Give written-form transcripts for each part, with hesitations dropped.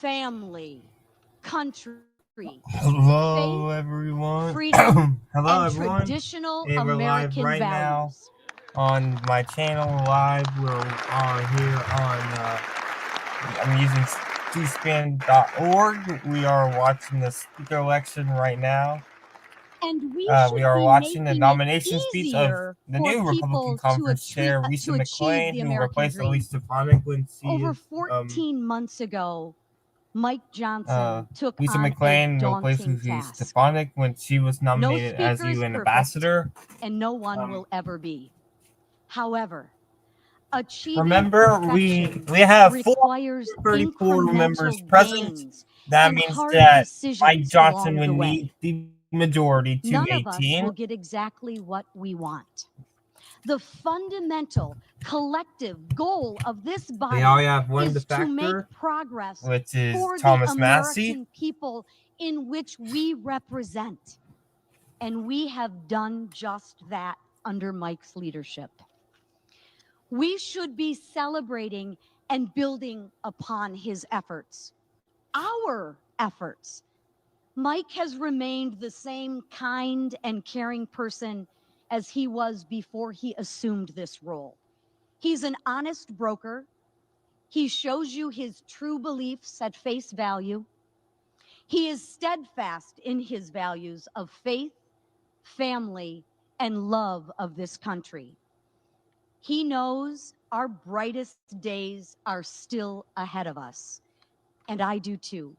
family, country, Hello, faith, everyone. freedom, Hello, and everyone. traditional Hey, we're live American right now values. on my channel. Live, we're here on. I'm using cspan.org. We are watching the speaker election right now. And we We should are be watching the making it nomination speech of easier the for new Republican people Conference Chair, Lisa to achieve McClain, the who American replaced dream. Elise Stefanik when she Over is 14 months ago, Mike Johnson took Lisa on a McClain daunting replaces Elise task. Stefanik when she was No nominated as speaker is UN perfect, ambassador. and no one will ever be. However, achieving Remember, we perfection have requires 434 members incremental present. gains That and means hard that Mike decisions Johnson along would the need way. the majority to None of us 18. will get exactly what we want. The fundamental collective goal of this body They all have one is to make defector, progress which is for the Thomas Massey. American people in which we represent. And we have done just that under Mike's leadership. We should be celebrating and building upon his efforts, our efforts. Mike has remained the same kind and caring person as he was before he assumed this role. He's an honest broker. He shows you his true beliefs at face value. He is steadfast in his values of faith, family, and love of this country. He knows our brightest days are still ahead of us, and I do too.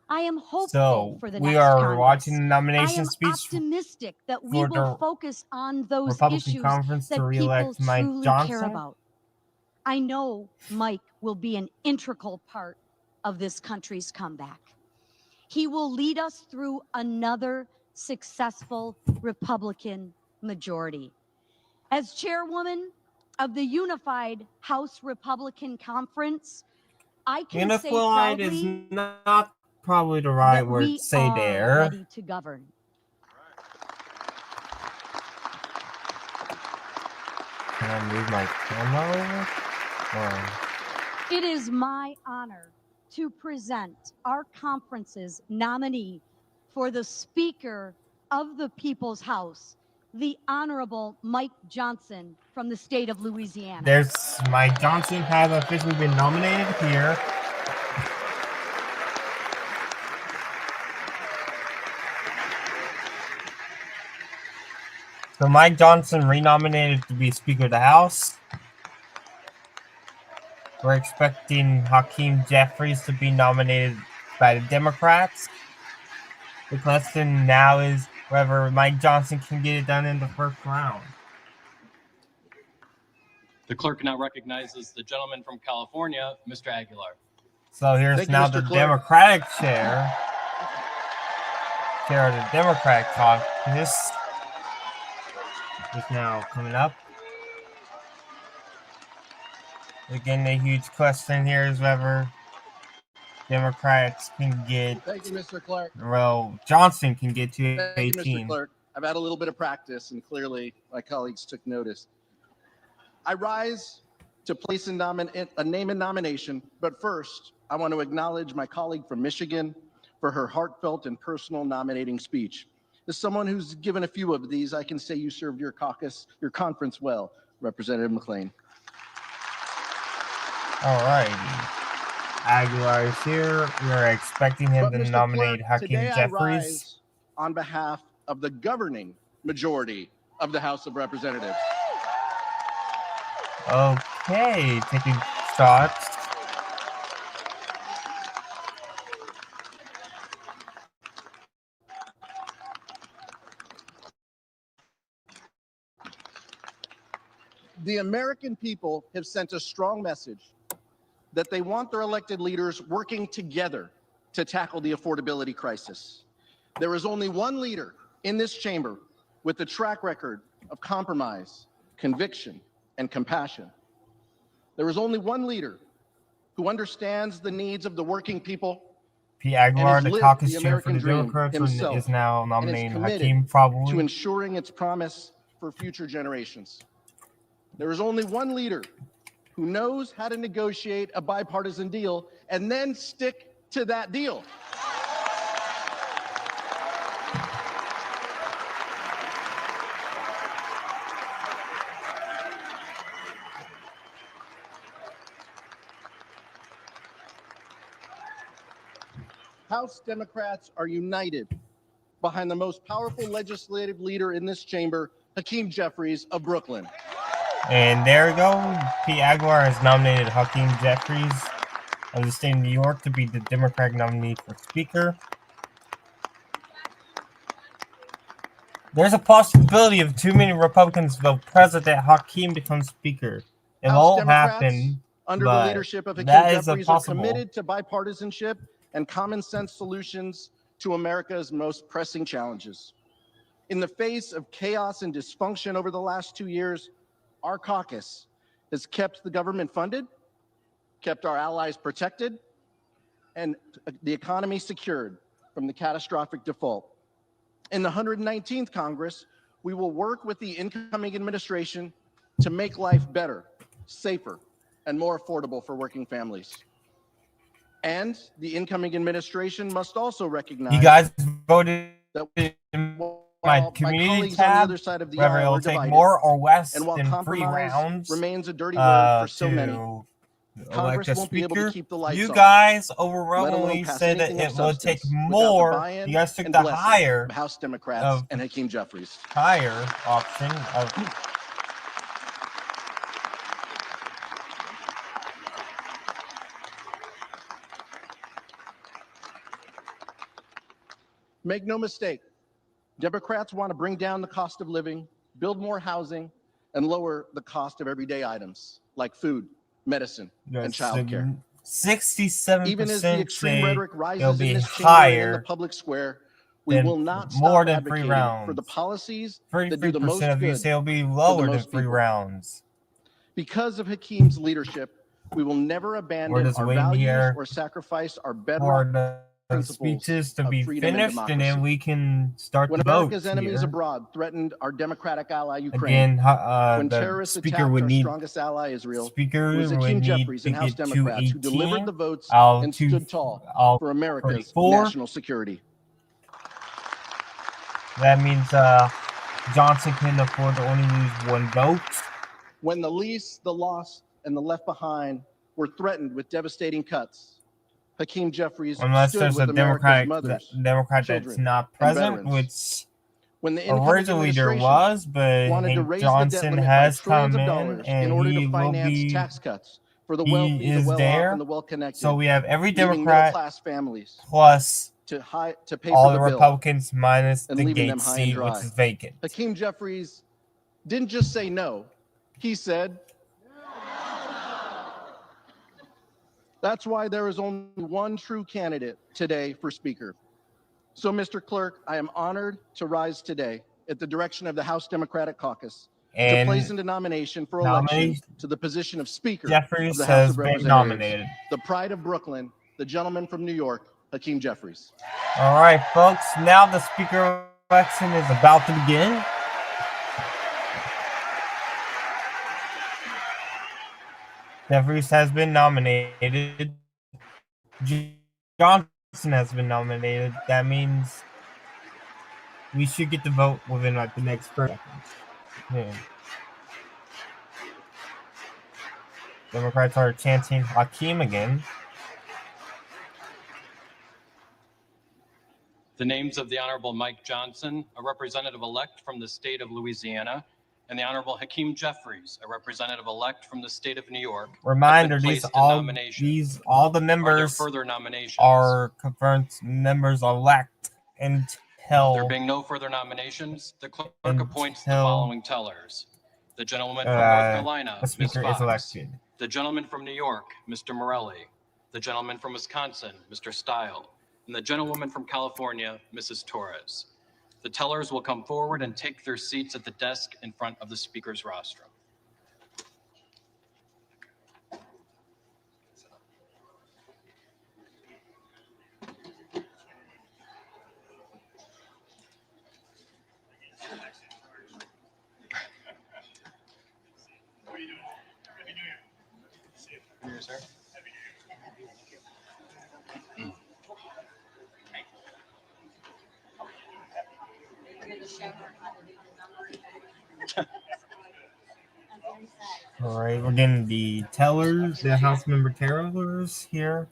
I am hopeful for the next Congress. Congress. Watching the nomination I am speech optimistic that we for will the focus on those Republican issues Conference to that people re-elect Mike truly care Johnson. about. I know Mike will be an integral part of this country's comeback. He will lead us through another successful Republican majority. As chairwoman of the Unified House Republican Conference, I can say Unified is proudly not probably the right that word to we say are there. ready to govern. Can I move my camera over? It is my honor to present our conference's nominee for the Speaker of the People's House, the Honorable Mike Johnson from the state of Louisiana. There's Mike Johnson has officially been nominated here. So Mike Johnson renominated to be Speaker of the House. We're expecting Hakeem Jeffries to be nominated by the Democrats. The question now is whether Mike Johnson can get it done in the first round. The clerk now recognizes the gentleman from California, Mr. Aguilar. So here's now the Democratic chair of the Democratic caucus is now coming up. Again, the huge question here is whether Democrats can get. Thank you, Mr. Clerk. Well, Johnson can get to 18. Thank you, Mr. Clerk. I've had a little bit of practice, and clearly my colleagues took notice. I rise to place a name in nomination, but first, I want to acknowledge my colleague from Michigan for her heartfelt and personal nominating speech. As someone who's given a few of these, I can say you served your conference well, Representative McClain. All right. Aguilar is here. We are expecting him to nominate Hakeem Jeffries. I rise on behalf of the governing majority of the House of Representatives. Okay, taking shots. The American people have sent a strong message that they want their elected leaders working together to tackle the affordability crisis. There is only one leader in this chamber with a track record of compromise, conviction, and compassion. There is only one leader who understands the needs of the working people. P. Aguilar, the caucus chair for the Democrats, is now nominating Hakeem, probably. To ensuring its promise for future generations. There is only one leader who knows how to negotiate a bipartisan deal and then stick to that deal. House Democrats are united behind the most powerful legislative leader in this chamber, Hakeem Jeffries of Brooklyn. And there we go. Pete Aguilar has nominated Hakeem Jeffries of the state of New York to be the Democratic nominee for Speaker. There's a possibility of too many Republicans vote President Hakeem becomes Speaker. It House won't Democrats, happen, under the but leadership of Hakeem that is Jeffries, are possible. committed to bipartisanship and common sense solutions to America's most pressing challenges. In the face of chaos and dysfunction over the last 2 years, our caucus has kept the government funded, kept our allies protected, and the economy secured from the catastrophic default. In the 119th Congress, we will work with the incoming administration to make life better, safer, and more affordable for working families. And the incoming administration must also recognize You guys voted that in while my community colleagues on the tab, other side of the whether aisle it'll are take divided, more or less and while than 3 compromise rounds remains a dirty word for so many, to elect Congress a won't be able to speaker, keep the lights you on, guys let alone overwhelmingly pass said that anything it of would take substance without the more. buy-in You guys took and the blessing higher of House Democrats of and Hakeem Jeffries. higher option of Make no mistake, Democrats want to bring down the cost of living, build more housing, and lower the cost of everyday items like food, medicine, and childcare. 67% Even as the extreme say rhetoric it'll rises in be this chamber and in the higher public square, we than will not more stop than 3 advocating rounds. for the policies that do the 33% most of you good say it'll be for the lower than most 3 people. rounds. Because of Hakeem's leadership, we will never We're abandon just our waiting values here or sacrifice our for bedrock the principles speeches to of be freedom and finished, and then democracy. we can start When the vote America's enemies here. abroad threatened our democratic ally Ukraine, Again, when the terrorists speaker attacked would our need strongest ally Israel, it speaker was would Hakeem need Jeffries to and House get to Democrats who delivered 18. the votes I'll and to stood tall I'll for America's 34. national security. That means Johnson can afford to only lose 1 vote. When the least, the lost, and the left behind were threatened with devastating cuts, Hakeem Jeffries Unless stood there's with a America's Democrat mothers, that's children, not and present, veterans. which When the incoming originally there administration was, but wanted to Hank raise the debt Johnson limit by has trillions come of in, dollars in and order he to will finance be. tax cuts for the He wealthy, the is well-off, there. and the well-connected, So we have every leaving Democrat middle-class families plus to pay all for the the bill Republicans minus and the leaving them Gates high and seat, which dry. is vacant. Hakeem Jeffries didn't just say no, he said, that's why there is only one true candidate today for Speaker. So, Mr. Clerk, I am honored to rise today at the direction of the House Democratic Caucus to place into nomination for election to the position of Speaker Jeffries of the House has of been Representatives, nominated. the pride of Brooklyn, the gentleman from New York, Hakeem Jeffries. All right, folks. Now the Speaker election is about to begin. Jeffries has been nominated. Johnson has been nominated. That means we should get the vote within like the next 30 seconds. Yeah. Democrats are chanting Hakeem again. The names of the Honorable Mike Johnson, a representative-elect from the state of Louisiana, and the Honorable Hakeem Jeffries, a representative-elect from the state of New York. Reminder: all the Are there members further nominations? are confirmed members elect until There being no further nominations, the clerk appoints the following tellers: the gentleman from North Carolina, the Ms. speaker is Fox; elected. the gentleman from New York, Mr. Morelli; the gentleman from Wisconsin, Mr. Stile; and the gentlewoman from California, Mrs. Torres. The tellers will come forward and take their seats at the desk in front of the speaker's rostrum. Happy New Year, sir. Happy New Year. All right, we're getting the tellers, the House member tellers here.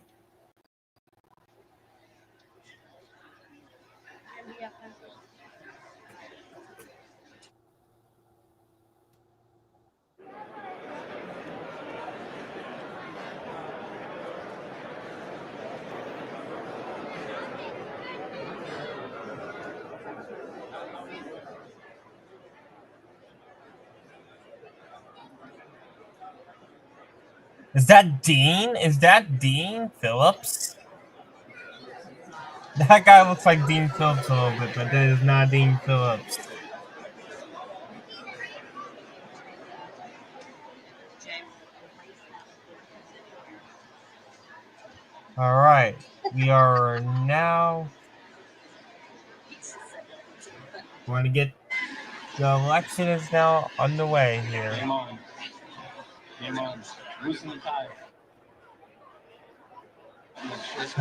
Is that Dean? Is that Dean Phillips? That guy looks like Dean Phillips a little bit, but that is not Dean Phillips. All right, we are now going to get the election is now underway here. Game on. Game on. Loosen the tie.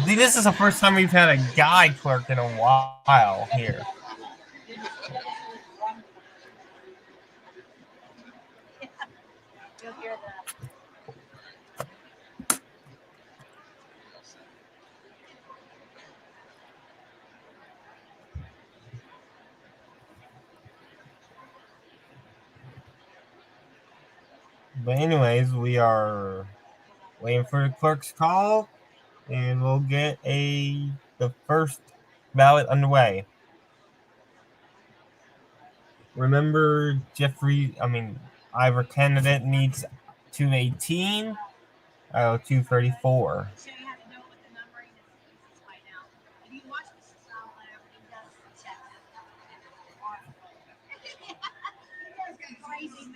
See, this is the first time we've had a guy clerk in a while here. But anyways, we are waiting for the clerk's call, and we'll get the first ballot underway. Remember, either candidate needs 218 or 234.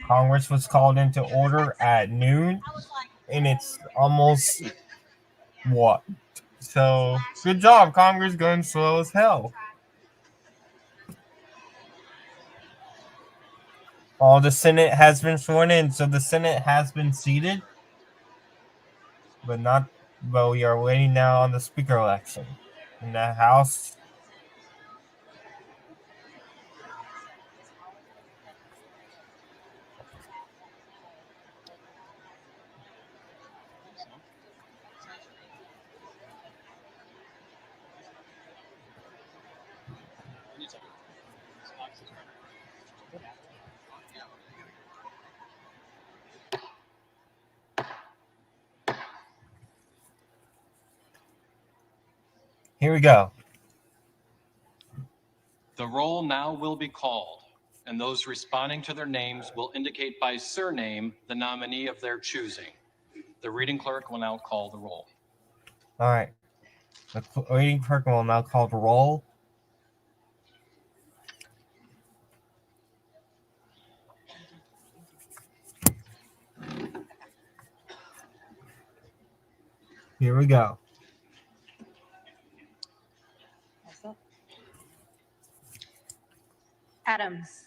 Congress was called into order at noon, and it's almost what? So, good job, Congress, going slow as hell. All the Senate has been sworn in, so the Senate has been seated, but we are waiting now on the Speaker election. In the House, here we go. The roll now will be called, and those responding to their names will indicate by surname the nominee of their choosing. The reading clerk will now call the roll. All right. The reading clerk will now call the roll. Here we go. Adams.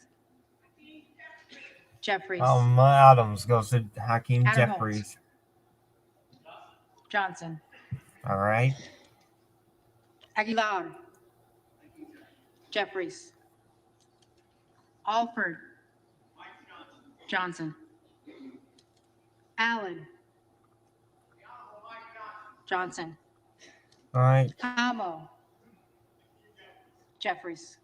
Jeffries. Adams goes to Hakeem Adam Jeffries. Johnson. All right. Aguilar. Jeffries. Alford. Johnson. Allen. Johnson. All right. Camo. Jeffries.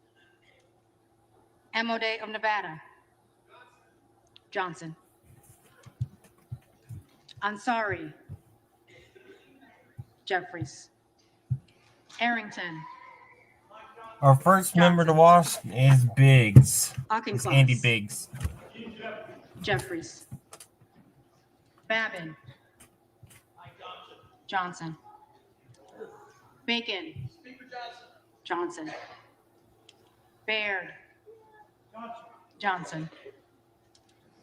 Amode of Nevada. Johnson. Ansari. Jeffries. Arrington. Our first member to watch is Biggs. It's Auchincloss. Andy Biggs. Jeffries. Babin. Johnson. Bacon. Johnson. Baird. Johnson.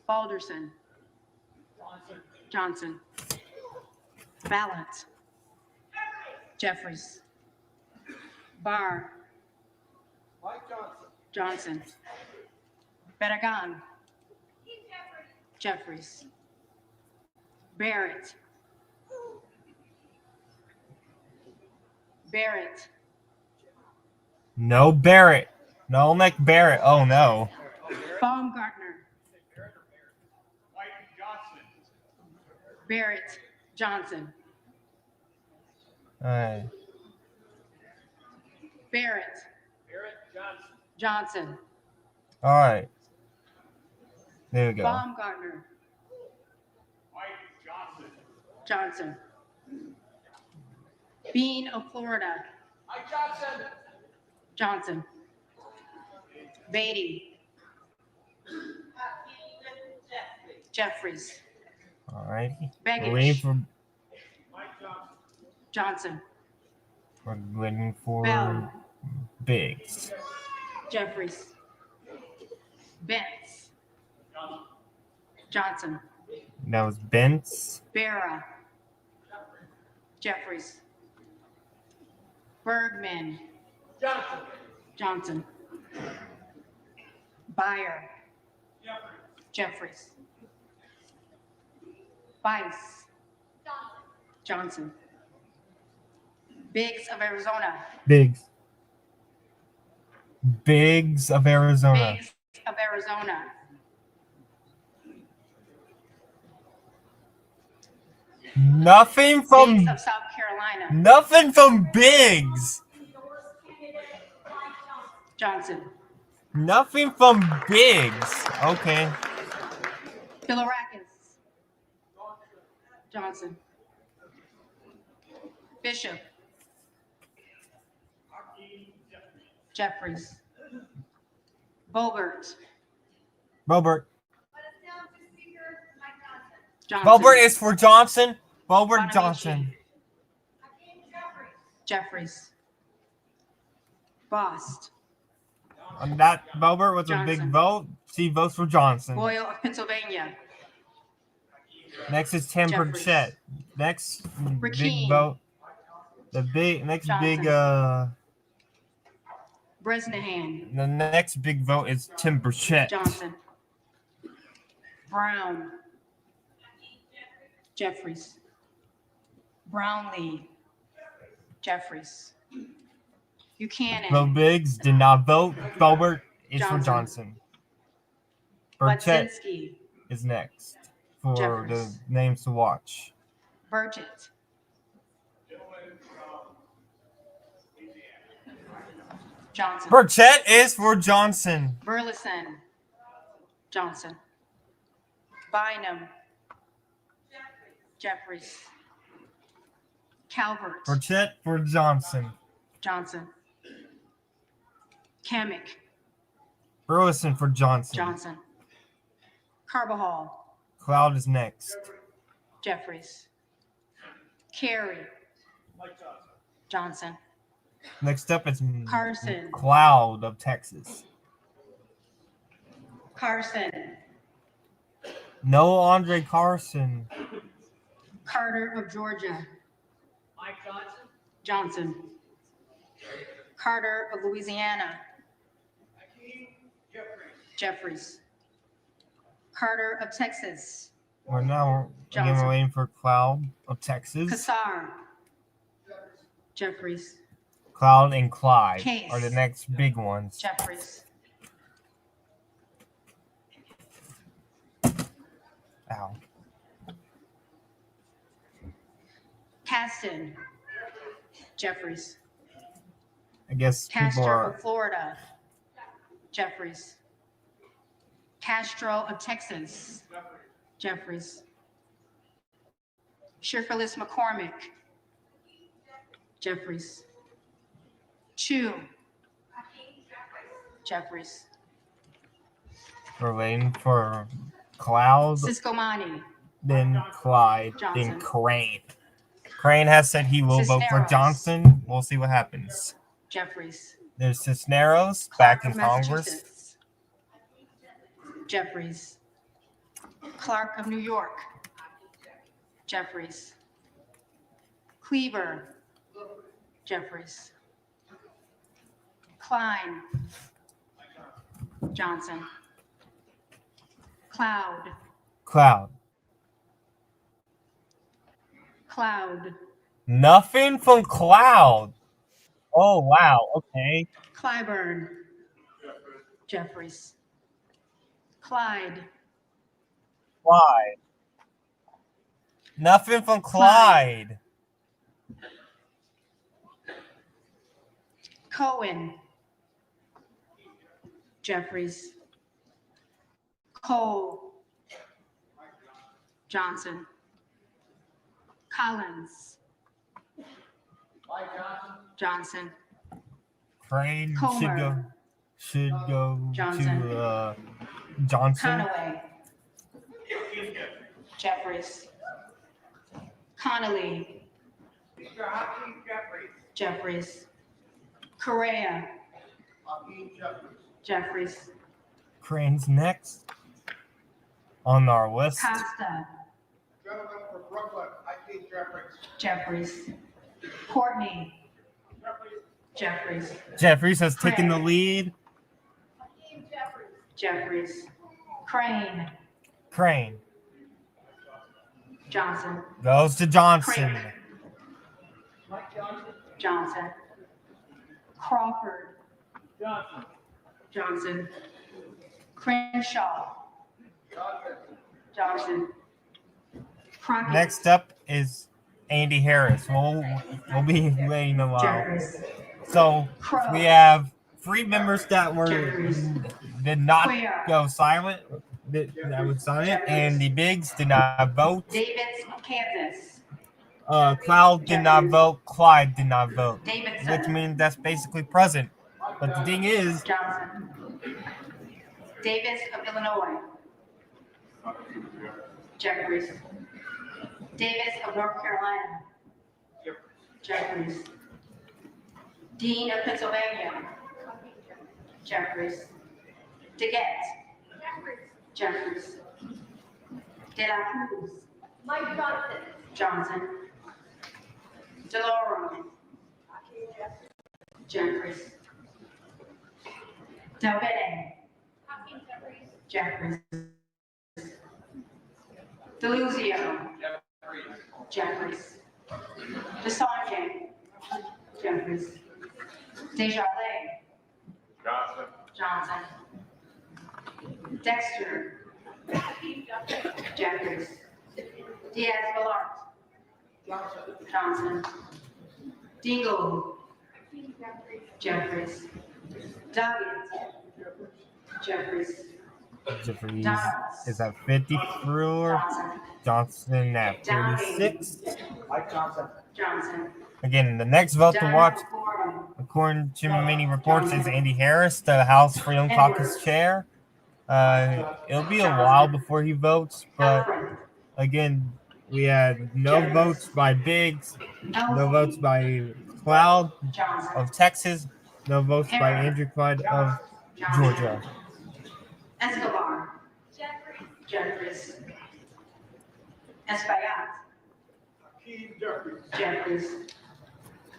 Balderson. Johnson. Ballot. Jeffries. Barr. Johnson. Bedagan. Jeffries. Barrett. Barrett. No Barrett. No McBarrett. Oh no. Baumgartner. Barrett Johnson. Alright. Barrett Johnson. Alright. There we go. Baumgartner. Johnson. Bean of Florida. Johnson. Beatty. Jeffries. Alrighty. Begich. We're waiting for Johnson. Bell. Bell. Biggs. Jeffries. Bentz. Johnson. That was Bentz. Barra. Jeffries. Bergman. Johnson. Byer. Jeffries. Bice. Johnson. Biggs of Arizona. Biggs. Biggs of Arizona. Biggs of Arizona. Nothing from Biggs of South Carolina. nothing from Biggs. Johnson. Nothing from Biggs. Okay. Bilirakis. Johnson. Bishop. Jeffries. Bobert. Bobert. Johnson. Bobert is for Johnson. Bobert Bonamici. Johnson. Jeffries. Bost. And that Bobert was a big Johnson. vote. She votes for Johnson. Boyle of Pennsylvania. Next is Tim Jeffries. Burchett. Next big Rakeen. vote. The Bresnahan. next big vote is Tim Burchett. Johnson. Brown. Jeffries. Brownlee. Jeffries. Buchanan. Bill Biggs did not vote. Bobert is for Johnson. Johnson. Burchett Budzinski. is next for Jeffries. the names to watch. Burgett. Johnson. Burchett is for Johnson. Burleson. Johnson. Bynum. Jeffries. Calvert. Burchett for Johnson. Johnson. Kamick. Burleson for Johnson. Johnson. Carbajal. Cloud is next. Jeffries. Carey. Johnson. Next up is Carson. Cloud of Texas. Carson. No Andre Carson. Carter of Georgia. Johnson. Carter of Louisiana. Jeffries. Carter of Texas. We're now again Johnson. we're waiting for Cloud of Texas. Kassar. Jeffries. Cloud and Clyde Case. are the next big ones. Jeffries. Ow. Caston. Jeffries. I guess people Castor are of Florida. Jeffries. Castro of Texas. Jeffries. Shirkalis McCormick. Jeffries. Chu. Jeffries. we're waiting for Cloud, Ciscomani. then Clyde, then Johnson. Crane. Crane has said he will vote for Cisneros. Johnson. We'll see what happens. Jeffries. There's Cisneros Clark back in of Congress. Massachusetts. Jeffries. Clark of New York. Jeffries. Cleaver. Jeffries. Klein. Johnson. Cloud. Cloud. Cloud. Nothing from Cloud. Oh wow. Okay. Clyburn. Jeffries. Clyde. Clyde. Nothing from Clyde. Cohen. Jeffries. Cole. Johnson. Collins. Johnson. Crane Comer. should go Johnson. to Johnson. Conaway. Jeffries. Connolly. Jeffries. Correa. Jeffries. Crane's next on our list. Costa. Gentleman from Brooklyn, Hakeem Jeffries. Jeffries. Courtney. Jeffries. Jeffries has taken the lead. Jeffries. Crane. Crane Johnson. goes to Johnson. Johnson. Crawford. Johnson. Crenshaw. Johnson. Crockett. Next up is Andy Harris. We'll be waiting a while. Jeffries. So Crow. we have 3 members that Jeffries. did not Queer. go silent. That would sign it, and the Bigs did not vote. Davis, Kansas. Cloud did not vote. Clyde did not vote, Davidson. which means that's basically present. But the thing is, Johnson. Davis of Illinois. Jeffries. Davis of North Carolina. Jeffries. Dean of Pennsylvania. Jeffries. DeGette. Jeffries. De La Cruz. Mike Johnson. Johnson. DeLauro. Jeffries. Delvede. Hakeem Jeffries. Jeffries. Deluzio. Jeffries. DeSange. Jeffries. Desjardins. Johnson. Johnson. Dexter. Jeffries. Diaz-Balart. Johnson. Dingle. Jeffries. Duggett. Jeffries. Jeffries Donalds. is at 54. Johnson. Johnson at 46. Mike Johnson. Johnson. Again, the next vote to watch, Forum. according to many reports, is Andy Harris, the House Freedom Caucus chair. It'll be a while before he votes, but Alfred. again, we had no votes by Biggs, no votes by Cloud Johnson. of Texas, no votes by Andrew Clyde of Georgia. Escobar. Jeffries. Jeffries. Espaillat. Hakeem Jeffries. Jeffries.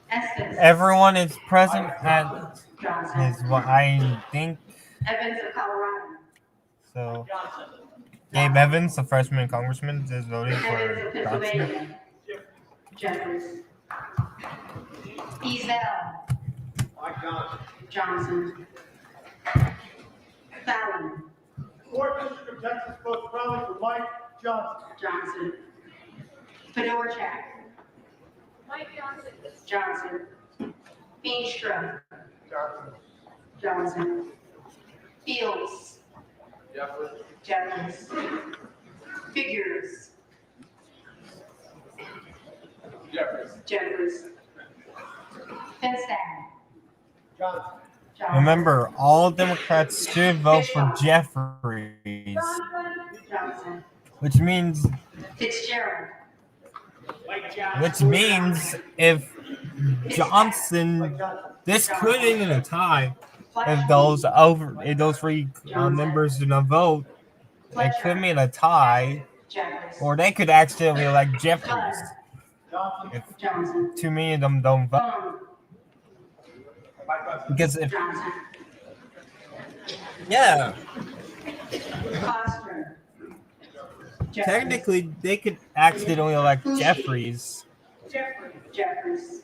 Estes. Everyone is present at Johnson. is what I think. Evans of Colorado. So Gabe Evans, the freshman congressman, is voting Evans for of Johnson. Pennsylvania. Jeffries. Ezel. Mike Johnson. Johnson. Fallon. Fourth District of Texas votes probably for Mike Johnson. Johnson. Fedorchak. Mike Johnson. Johnson. Feenstra. Johnson. Johnson. Fields. Jeffries. Jeffries. Figures. Jeffries. Jeffries. Finstad. Johnson. Johnson. Remember, all Democrats should vote for Jeffries, Johnson. which means Fitzgerald. if Johnson, this could end in a tie. If those 3 members do not vote, it could mean a tie, Jeffries. or they could accidentally elect Jeffries if Johnson. too many of them don't vote. Bone. Because if Johnson. Foster. Jeffries. technically they could accidentally elect Jeffries, Jeffries.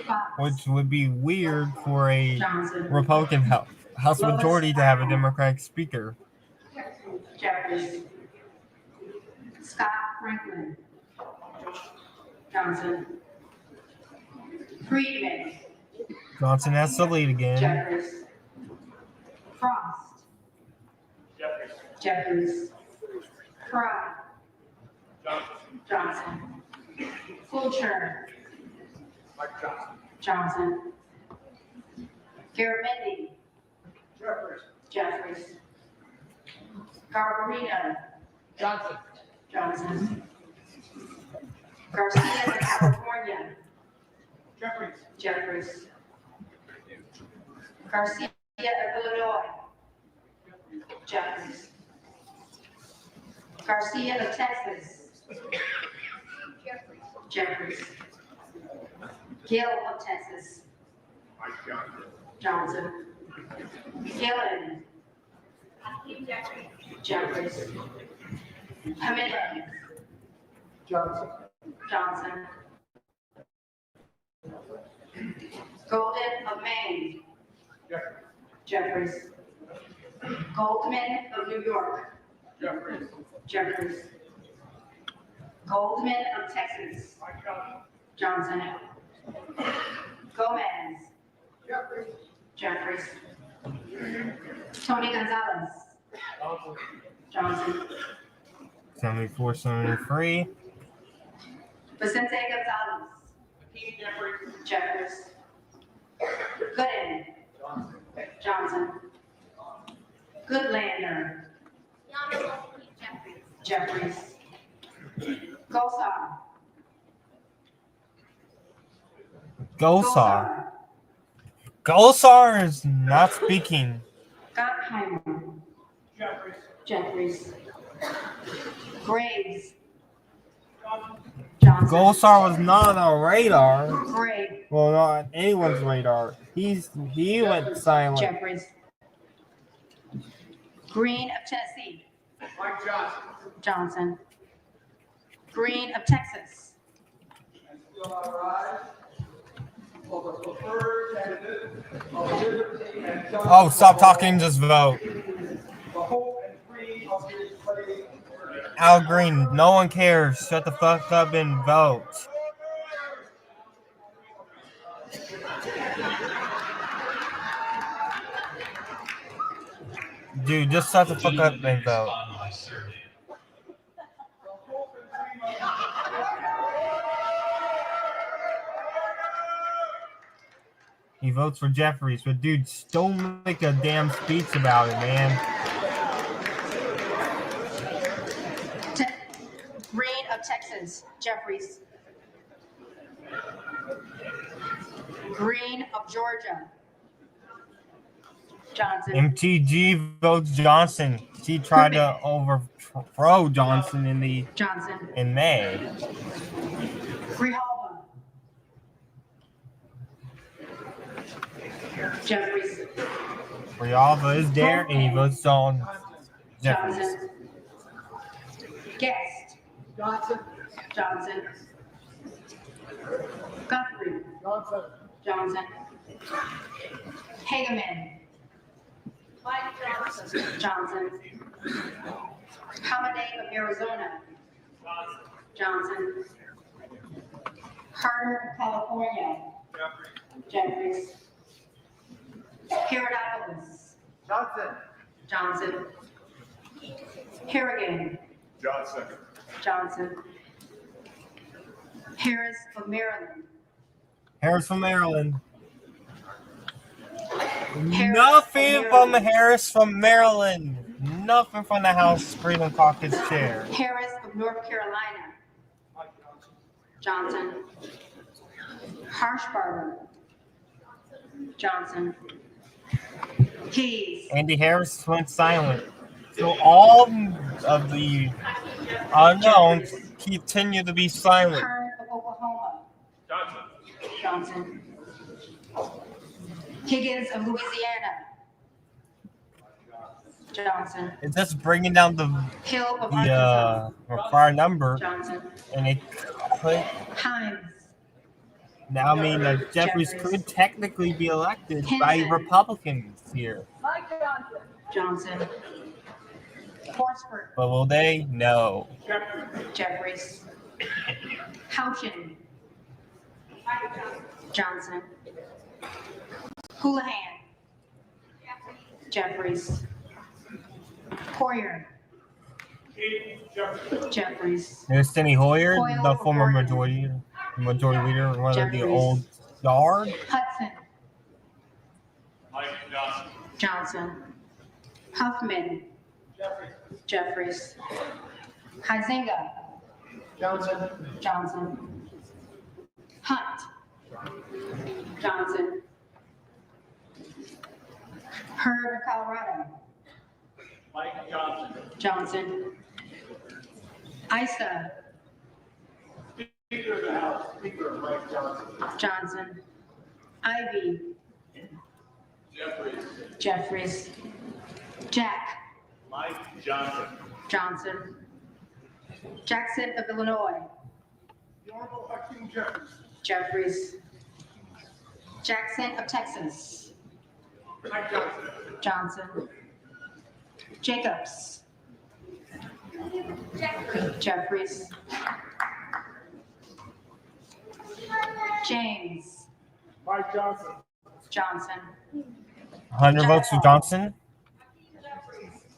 Fox. which would be weird for a Johnson. Republican House majority to have a Democratic speaker. Jeffries. Scott Franklin. Johnson. Friedman. Johnson has to lead again. Jeffries. Frost. Jeffries. Fry. Johnson. Fulcher. Johnson. Garamendi. Jeffries. Garbarino. Johnson. Garcia of California. Jeffries. Garcia of Illinois. Jeffries. Garcia of Texas. Jeffries. Gill of Texas. Johnson. Gillen. Jeffries. Jimenez. Johnson. Golden of Maine. Jeffries. Goldman of New York. Jeffries. Goldman of Texas. Johnson. Gomez. Jeffries. Tony Gonzalez. Johnson. 74, 73. Vicente Gonzalez. Jeffries. Gooden. Johnson. Goodlander. Jeffries. Gosar. Gosar. Gosar is not speaking. Gottheimer. Jeffries. Graves. Johnson. Gosar was not on our radar. Gray. Well, not on anyone's radar. He went silent. Jeffries. Green of Tennessee. Johnson. Green of Texas. Oh, stop talking, just vote. Al Green, no one cares. Shut the fuck up and vote. Dude, just shut the fuck up and vote. He votes for Jeffries, but dude, don't make a damn speech about it, man. Green of Texas. Jeffries. Green of Georgia. Johnson. MTG votes Johnson. She tried to overthrow Johnson in May. Grijalva. Jeffries. Grijalva is there, and he votes on Jeffries. Johnson. Guest. Johnson. Guthrie. Johnson. Hageman. Johnson. Hamadeh of Arizona. Johnson. Carter of California. Jeffries. Herodotus. Johnson. Harrigan. Johnson. Harris of Maryland. Harris from Maryland. Harris Nothing of from Maryland. Harris from Maryland. Nothing from the House Freedom Caucus chair. Harris of North Carolina. Johnson. Harshbarger. Johnson. Keys. Andy Harris went silent. So all of the unknowns continue to be silent. Kern of Oklahoma. Johnson. Higgins of Louisiana. Johnson. It's just bringing down the Hill of Arkansas. required number, Johnson. and it could Hines. now mean that Jeffries could technically be elected by Republicans here. Johnson. Johnson. Horsford. But will they? No. Jeffries. Houchin. Johnson. Houlihan. Jeffries. Poirier. Jeffries. There's Steny Hoyer, Hoyle the former Gordon. majority leader, one of the Jeffries. old guard. Hudson. Mike Johnson. Johnson. Huffman. Jeffries. Huizinga. Johnson. Hunt. Johnson. Hurd of Colorado. Mike Johnson. Johnson. Isa. Speaker of the House, Speaker Mike Johnson. Johnson. Ivy. Jeffries. Jack. Mike Johnson. Johnson. Jackson of Illinois. The Honorable Hakeem Jeffries. Jeffries. Jackson of Texas. Mike Johnson. Johnson. Jacobs. Jeffries. James. Mike Johnson. Johnson. 100 votes for Johnson.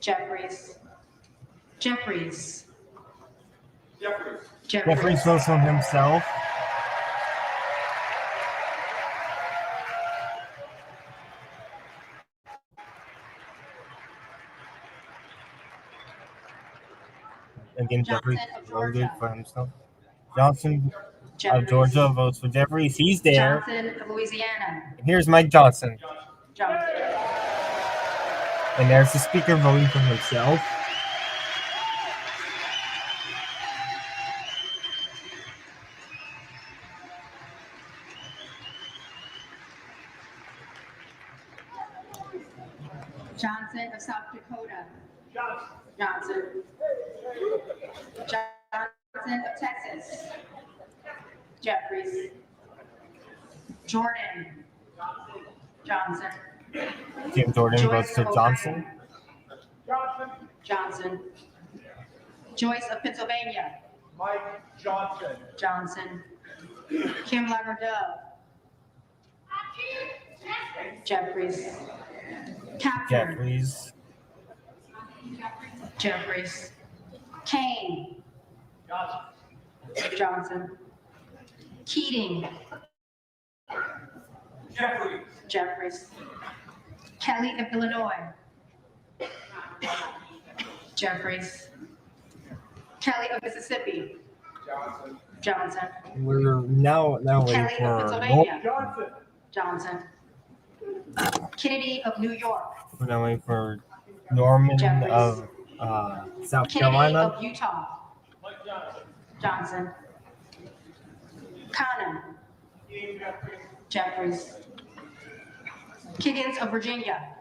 Jeffries. Jeffries. Jeffries votes on himself. Again, Jeffries Johnson of voted Georgia. for himself. Johnson of Jeffries. Georgia votes for Jeffries. He's there. Johnson of Louisiana. Here's Mike Johnson. Johnson. And there's the speaker voting for himself. Johnson of South Dakota. Johnson. Johnson. Johnson of Texas. Jeffries. Jordan. Johnson. Jim Jordan Joyce votes for of Johnson. Johnson. Johnson. Joyce of Pennsylvania. Mike Johnson. Johnson. Kim Lagardelle. Jeffries. Captain. Jeffries. Jeffries. Kane. Johnson. Keating. Jeffries. Kelly of Illinois. Jeffries. Kelly of Mississippi. Johnson. We're now waiting Kelly of for Pennsylvania. Johnson. Johnson. Kennedy of New York. we're now waiting for Norman Jeffries. of South Kennedy Carolina. of Utah. Johnson. Connor. Jeffries. Kiggins of Virginia.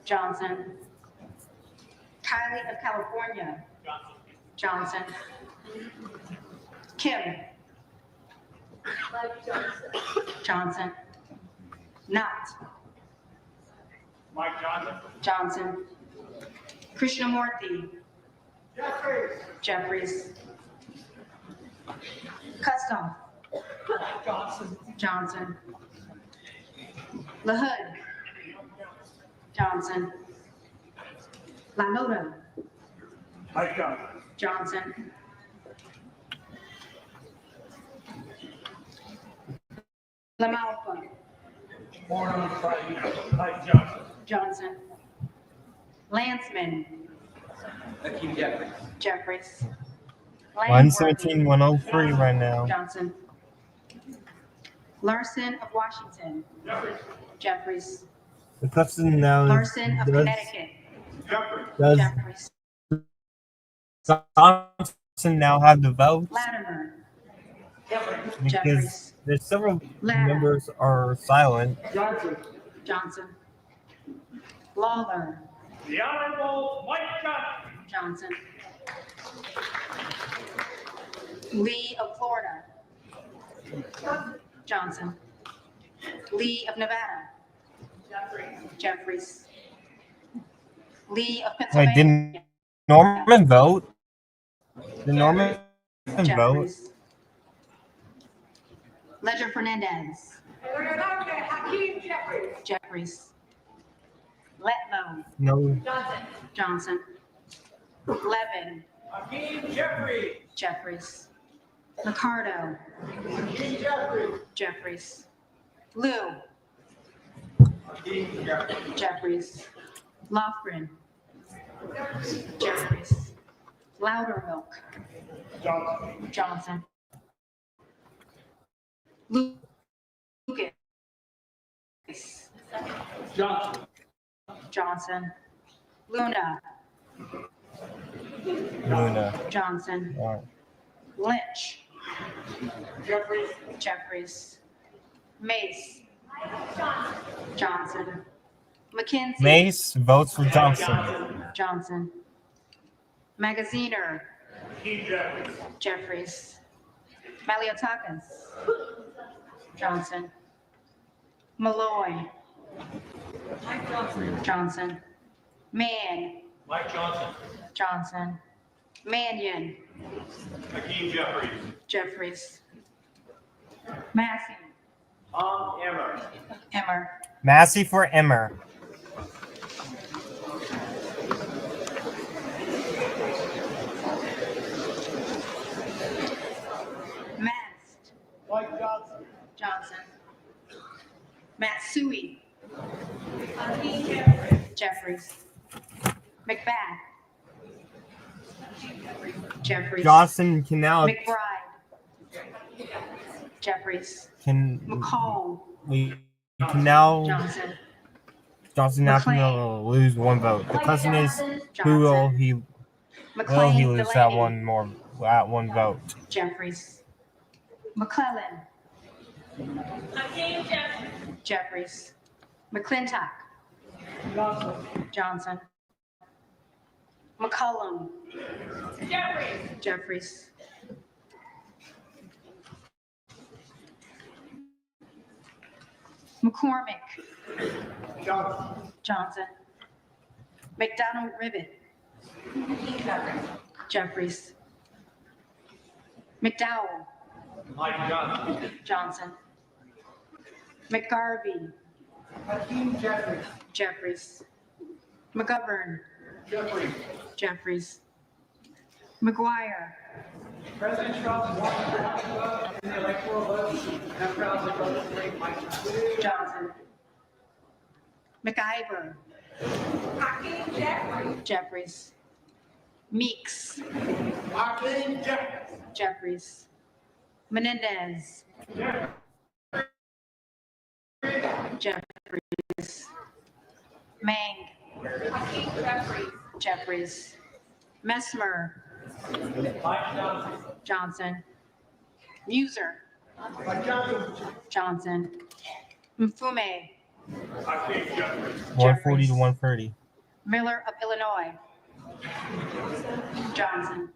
Johnson. Kylie of California. Johnson. Kim. Johnson. Not. Mike Johnson. Johnson. Krishnamurthy. Jeffries. Custom. Johnson. LaHood. Johnson. LaMotta. Mike Johnson. Johnson. LaMalfa. Mike Johnson. Johnson. Lanceman. Jeffries. 117, 103 right now. Johnson. Larson of Washington. Jeffries. The question now Larson of is Connecticut. does Jeffries. Johnson now have the votes? Latimer. Because Jeffries. there's several Ladder. members are silent. Johnson. Johnson. Lawler. The Honorable Mike Johnson. Johnson. Lee of Florida. Johnson. Lee of Nevada. Jeffries. Lee of Wait, Pennsylvania. did Norman vote? Did Norman vote? Jeffries. Ledger Fernandez. Hakeem Jeffries. Jeffries. Letlow. No. Johnson. Levin. Hakeem Jeffries. Jeffries. Ricardo. Hakeem Jeffries. Jeffries. Lou. Hakeem Jeffries. Jeffries. Lofgren. Jeffries. Loudermilk. Johnson. Johnson. Lucas. Johnson. Johnson. Luna. Luna. Johnson. All right. Lynch. Jeffries. Jeffries. Mace. Johnson. McKenzie. Mace votes for Johnson. Johnson. Magaziner. Hakeem Jeffries. Jeffries. Maliotakis. Johnson. Malloy. Johnson. Mann. Mike Johnson. Johnson. Mannion. Hakeem Jeffries. Jeffries. Massey. Tom Emmer. Emmer. Massey for Emmer. Mast. Mike Johnson. Johnson. Matsui. Hakeem Jeffries. Jeffries. McBath. Jeffries. Johnson can now McBride. Jeffries. can McCall. Johnson now McLean. can lose one vote. The question is, who will he McLean. lose that Delaney. one vote? Jeffries. McClellan. Hakeem Jeffries. Jeffries. McClintock. Johnson. McCullum. Jeffries. Jeffries. McCormick. Johnson. Johnson. McDonald Ribbit. Jeffries. McDowell. Mike Johnson. Johnson. McGarvey. Hakeem Jeffries. Jeffries. McGovern. Jeffries. Jeffries. McGuire. President Trump won in the electoral vote. That proudly voted for Mike Johnson. Johnson. McIver. Hakeem Jeffries. Jeffries. Meeks. Hakeem Jeffries. Jeffries. Menendez. Jeffries. Mang. Hakeem Jeffries. Jeffries. Messmer. Mike Johnson. Johnson. Muser. Mike Johnson. Johnson. Mfume. Hakeem Jeffries. 140 to 130. Miller of Illinois. Johnson.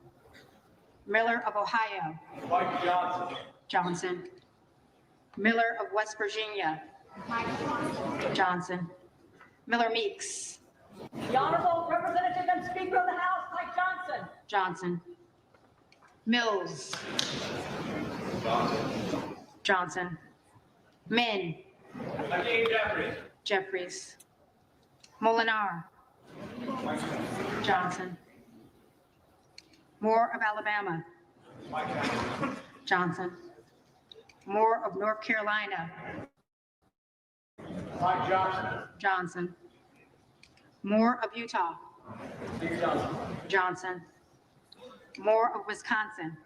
Miller of Ohio. Mike Johnson. Johnson. Miller of West Virginia. Johnson. Miller Meeks. The Honorable Representative and Speaker of the House, Mike Johnson. Johnson. Mills. Johnson. Min. Hakeem Jeffries. Jeffries. Molinar. Johnson. Moore of Alabama. Mike Johnson. Johnson. Moore of North Carolina. Mike Johnson. Johnson. Moore of Utah. Steve Johnson. Johnson. Moore of Wisconsin.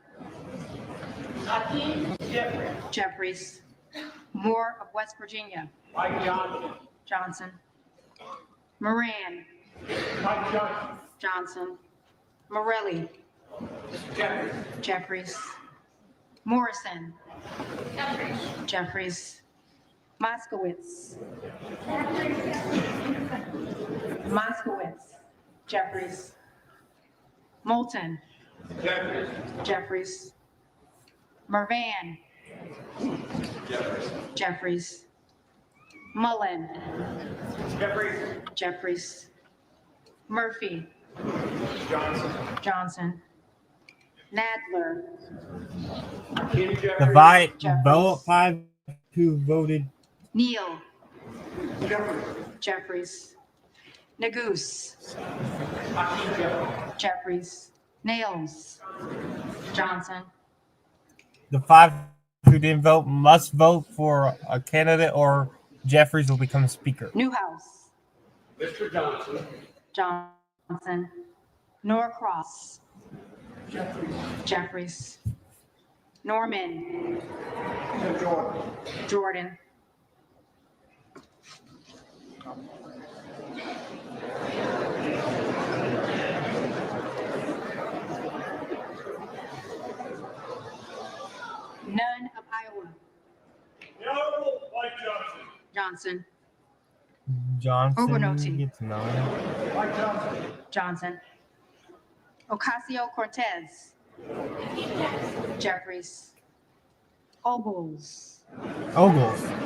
Hakeem Jeffries. Jeffries. Moore of West Virginia. Mike Johnson. Johnson. Moran. Mike Johnson. Johnson. Morelli. Jeffries. Jeffries. Morrison. Jeffries. Moskowitz. Moskowitz. Jeffries. Moulton. Jeffries. Jeffries. Mervan. Jeffries. Jeffries. Mullen. Jeffries. Jeffries. Murphy. Johnson. Nadler. Hakeem The Jeffries. vote 5 who voted Neal. Jeffries. Jeffries. Nagoose. Hakeem Jeffries. Jeffries. Nails. Johnson. the 5 who didn't vote must vote for a candidate or Jeffries will become speaker. Newhouse. Mr. Johnson. Johnson. Norcross. Jeffries. Jeffries. Norman. Jordan. Jordan. None of Iowa. The Honorable Mike Johnson. Johnson. Johnson Oglenotti. gets 9. Mike Johnson. Johnson. Ocasio-Cortez. Jeffries. Ogles. Ogles. Mike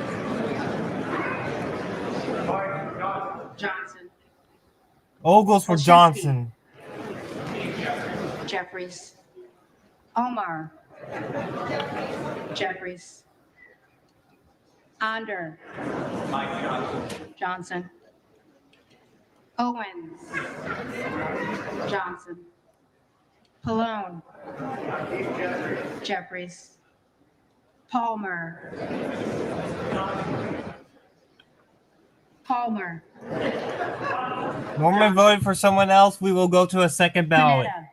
Johnson. Johnson. Ogles for Olszewski. Johnson. Jeffries. Omar. Jeffries. Onder. Mike Johnson. Johnson. Owens. Johnson. Pallone. Hakeem Jeffries. Jeffries. Palmer. Palmer. Norman voted for someone else. We will go to a second ballot. Panetta.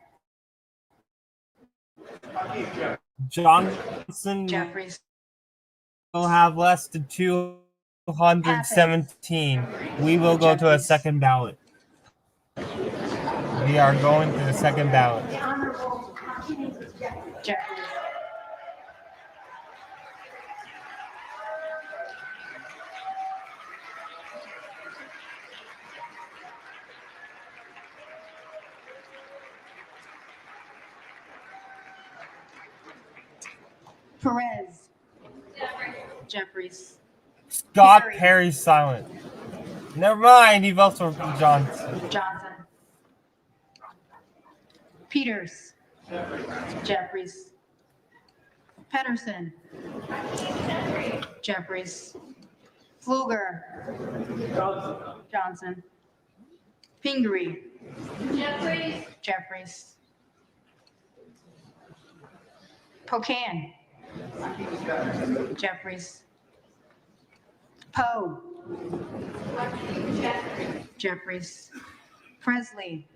Hakeem Jeffries. Johnson Jeffries. will have less than 217. We will go to a Jeffries. second ballot. We are going to the second ballot. The Honorable Hakeem Jeffries. Jeffries. Perez. Jeffries. Scott Perry. Perry's silent. Never mind, he votes for Johnson. Johnson. Peters. Jeffries. Pedersen. Jeffries. Fluger. Johnson. Pingree. Jeffries. Pocan. Jeffries. Poe. Jeffries. Presley.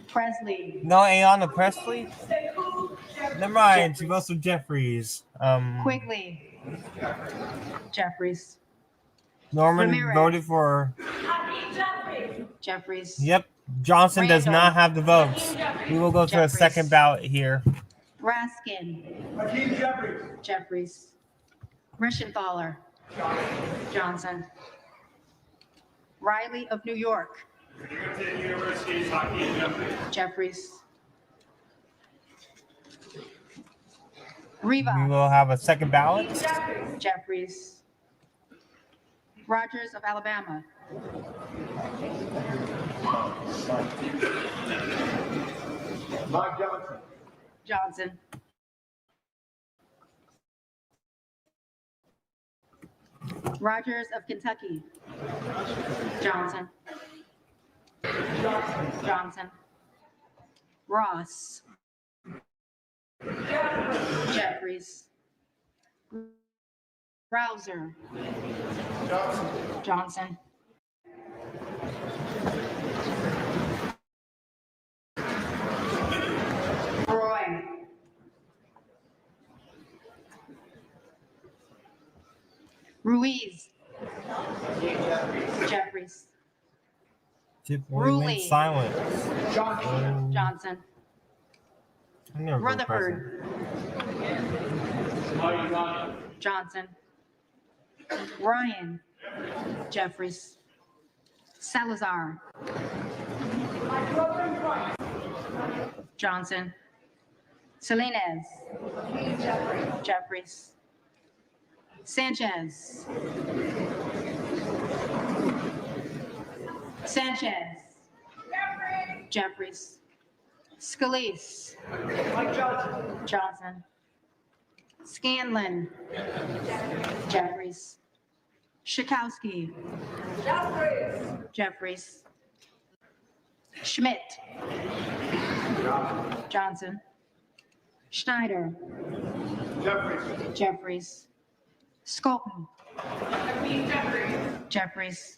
Presley. No, Ayanna Presley? Never mind, she votes for Jeffries. Quigley. Jeffries. Norman Ramirez. voted for. Hakeem Jeffries. Jeffries. Yep, Johnson does Randall. not have the votes. We will go to a Jeffries. second ballot here. Raskin. Hakeem Jeffries. Jeffries. Rischenthaler. Johnson. Riley of New York. Reelected University's Hakeem Jeffries. Jeffries. We Rivas. will have a second ballot. Jeffries. Rogers of Alabama. Mike Johnson. Johnson. Rogers of Kentucky. Johnson. Johnson. Ross. Jeffries. Rouser. Johnson. Roy. Ruiz. Jeffries. Chip Ruley. went silent. Johnson. I never vote Rutherford. Mike Johnson. Johnson. Ryan. Jeffries. Salazar. Johnson. Salinas. Jeffries. Sanchez. Sanchez. Jeffries. Scalise. Johnson. Scanlon. Jeffries. Schakowsky. Jeffries. Schmidt. Johnson. Schneider. Jeffries. Skolton. Jeffries.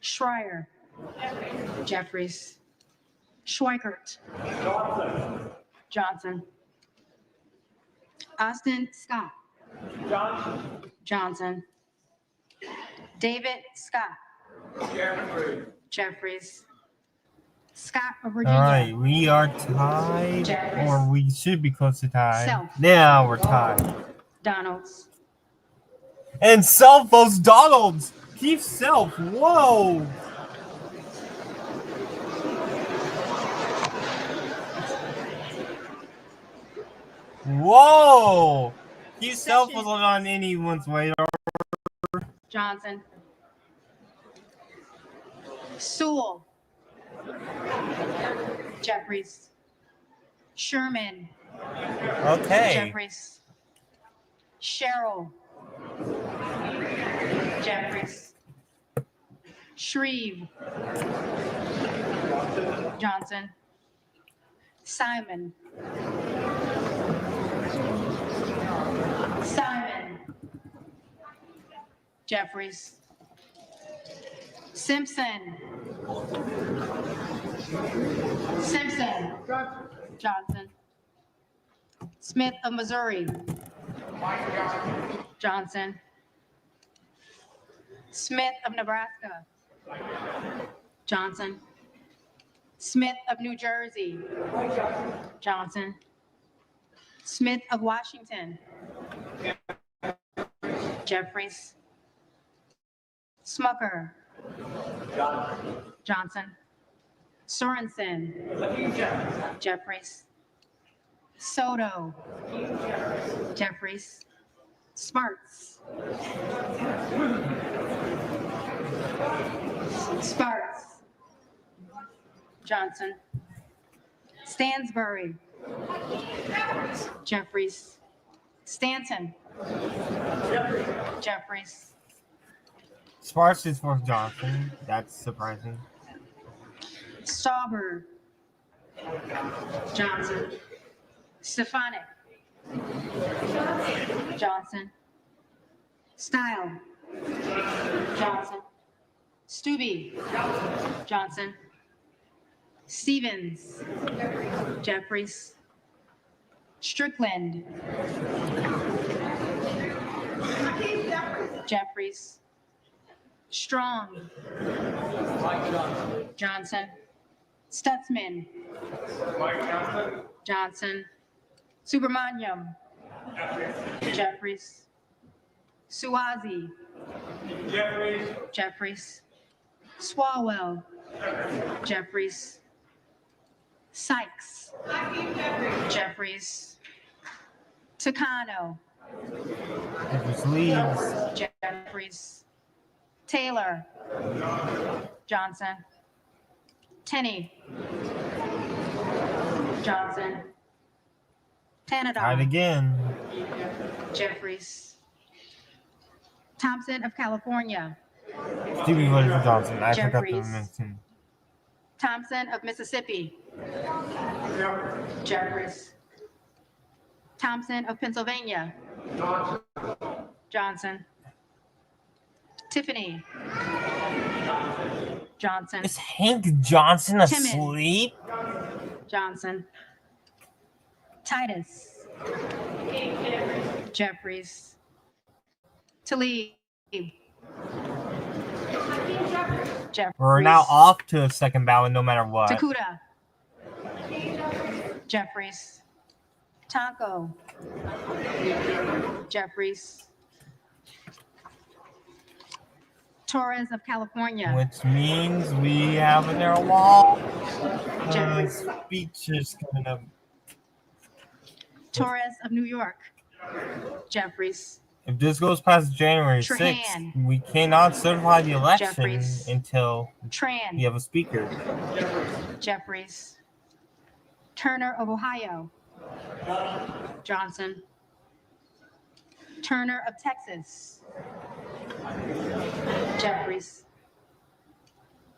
Schreier. Jeffries. Schweikert. Johnson. Austin Scott. Johnson. David Scott. Jeffries. Scott of Virginia. All right, we are tied, Jeffries. or we should be close to tied. Self. Now we're tied. Donalds. And Self votes Donalds. Keep Self. Whoa. Whoa. Keep Self was on anyone's radar. Johnson. Sewell. Jeffries. Sherman. Okay. Jeffries. Sherrill. Jeffries. Shreve. Johnson. Simon. Simon. Jeffries. Simpson. Simpson. Johnson. Smith of Missouri. Johnson. Smith of Nebraska. Johnson. Smith of New Jersey. Johnson. Smith of Washington. Jeffries. Smucker. Johnson. Sorensen. Jeffries. Soto. Jeffries. Sparks. Sparks. Johnson. Stansbury. Jeffries. Stanton. Jeffries. Sparks is for Johnson. That's surprising. Stauber. Johnson. Stefanik. Johnson. Style. Johnson. Stubbe. Johnson. Stevens. Jeffries. Strickland. Jeffries. Strong. Johnson. Stutzman. Johnson. Subramaniam. Jeffries. Suazi. Jeffries. Swalwell. Jeffries. Sykes. Jeffries. Takano. Jeffries leads. Jeffries. Taylor. Johnson. Tenney. Johnson. Tied Tanadon. again. Jeffries. Thompson of California. Stevie voted for Johnson. I forgot to Jeffries. mention. Thompson of Mississippi. Jeffries. Thompson of Pennsylvania. Johnson. Tiffany. Johnson. Is Hank Johnson asleep? Johnson. Titus. Jeffries. Talib. Jeffries. We're now off to a second ballot no matter what. Takuda. Jeffries. Taco. Jeffries. Torres of California. Which means we have a narrow wall. Jeffries. Speech is coming up. Torres of New York. Jeffries. If this goes past January 6th, Trahan. we cannot certify the election Jeffries. until Tran. we have a speaker. Jeffries. Turner of Ohio. Johnson. Turner of Texas. Jeffries.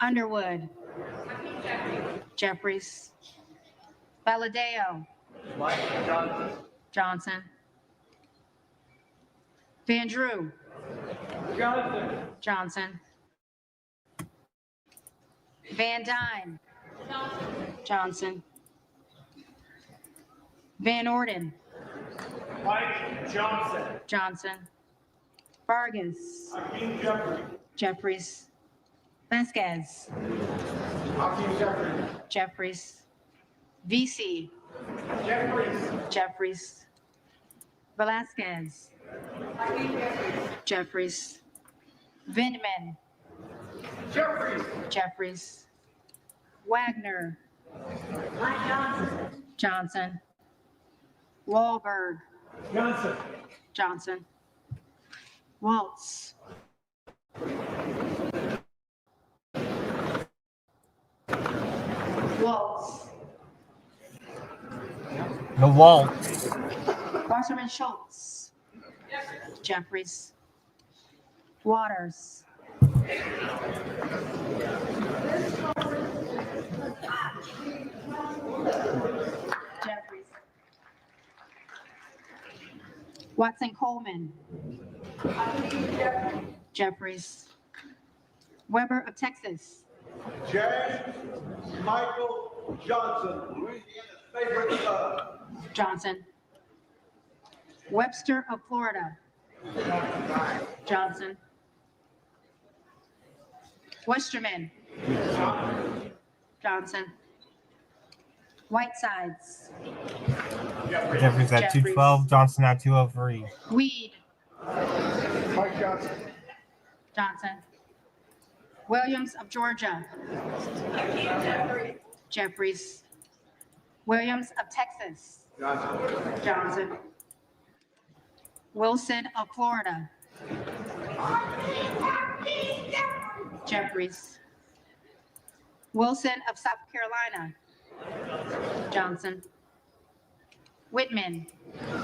Underwood. Jeffries. Valadeo. Johnson. Van Drew. Johnson. Van Dyne. Johnson. Van Orden. Mike Johnson. Johnson. Vargas. Hakeem Jeffrey. Jeffries. Vasquez. Hakeem Jeffrey. Jeffries. VC. Jeffries. Jeffries. Velasquez. Jeffries. Vindman. Jeffries. Jeffries. Wagner. Johnson. Wahlberg. Johnson. Johnson. Waltz. Waltz. The waltz. Wasserman Schultz. Jeffries. Waters. Jeffries. Watson Coleman. Jeffries. Weber of Texas. James Michael Johnson, Louisiana's favorite son. Johnson. Webster of Florida. Johnson. Westerman. Johnson. Whitesides. Jeffries at Jeffries. 212, Johnson at 203. Weed. Mike Johnson. Johnson. Williams of Georgia. Jeffries. Williams of Texas. Johnson. Johnson. Wilson of Florida. Jeffries. Wilson of South Carolina. Johnson. Whitman.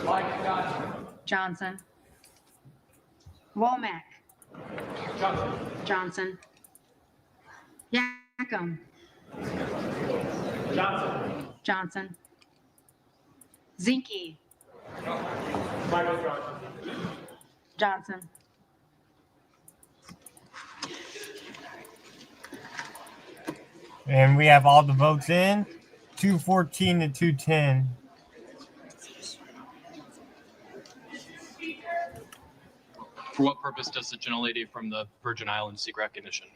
Mike Johnson. Johnson. Womack. Johnson. Johnson. Yackham. Johnson. Johnson. Zinke. Michael Johnson. Johnson. And we have all the votes in. 214 to 210. For what purpose does the gentlelady from the Virgin Islands seek recognition?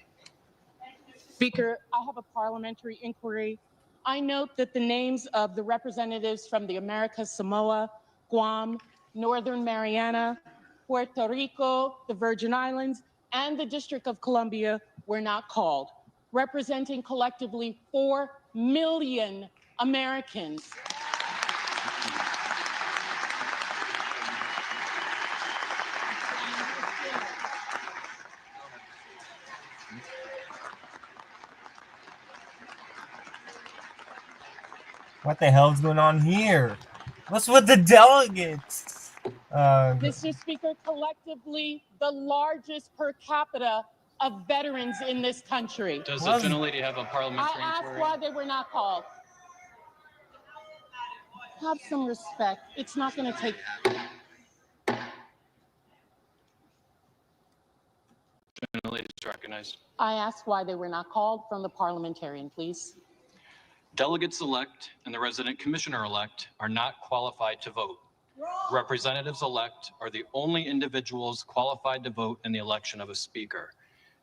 Speaker, I have a parliamentary inquiry. I note that the names of the representatives from the Americas Samoa, Guam, Northern Mariana, Puerto Rico, the Virgin Islands, and the District of Columbia were not called, representing collectively 4 million Americans. What the hell's going on here? What's with the delegates? Mr. Speaker, collectively the largest per capita of veterans in this country. Does the gentlelady have a parliamentary I asked inquiry? why they were not called. Have some respect. It's not going to take. Gentlelady is recognized. I asked why they were not called from the parliamentarian, please. Delegates-elect and the resident commissioner-elect are not qualified to vote. Representatives-elect are the only individuals qualified to vote in the election of a speaker.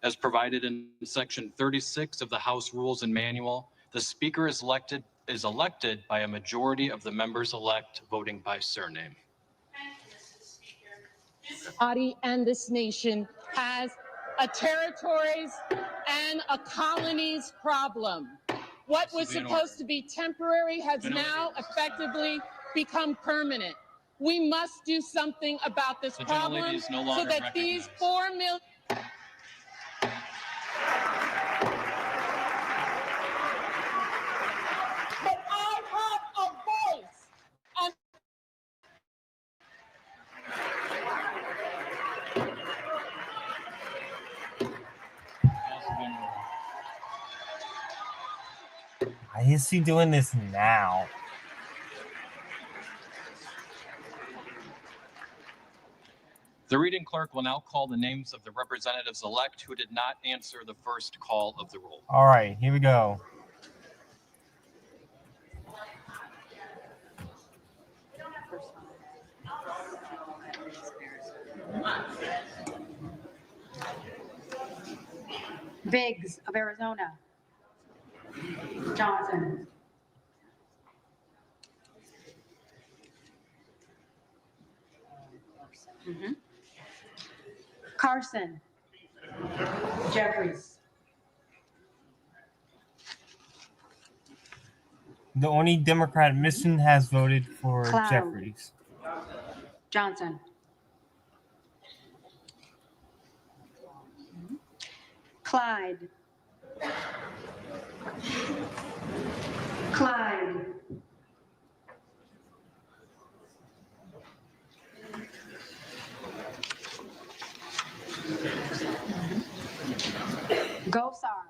As provided in Section 36 of the House Rules and Manual, the speaker is elected by a majority of the members-elect voting by surname. This body and this nation has a territories and a colonies problem. What was supposed to be temporary has now effectively become permanent. We must do something about this The problem gentlelady is no so longer that these recognized. 4 million. But I have a voice. And Why is he doing this now? The reading clerk will now call the names of the representatives-elect who did not answer the first call of the roll. All right, here we go. Biggs of Arizona. Johnson. Carson. Jeffries. The only Democrat missing has voted for Cloud. Jeffries. Johnson. Clyde. Clyde. Gosar.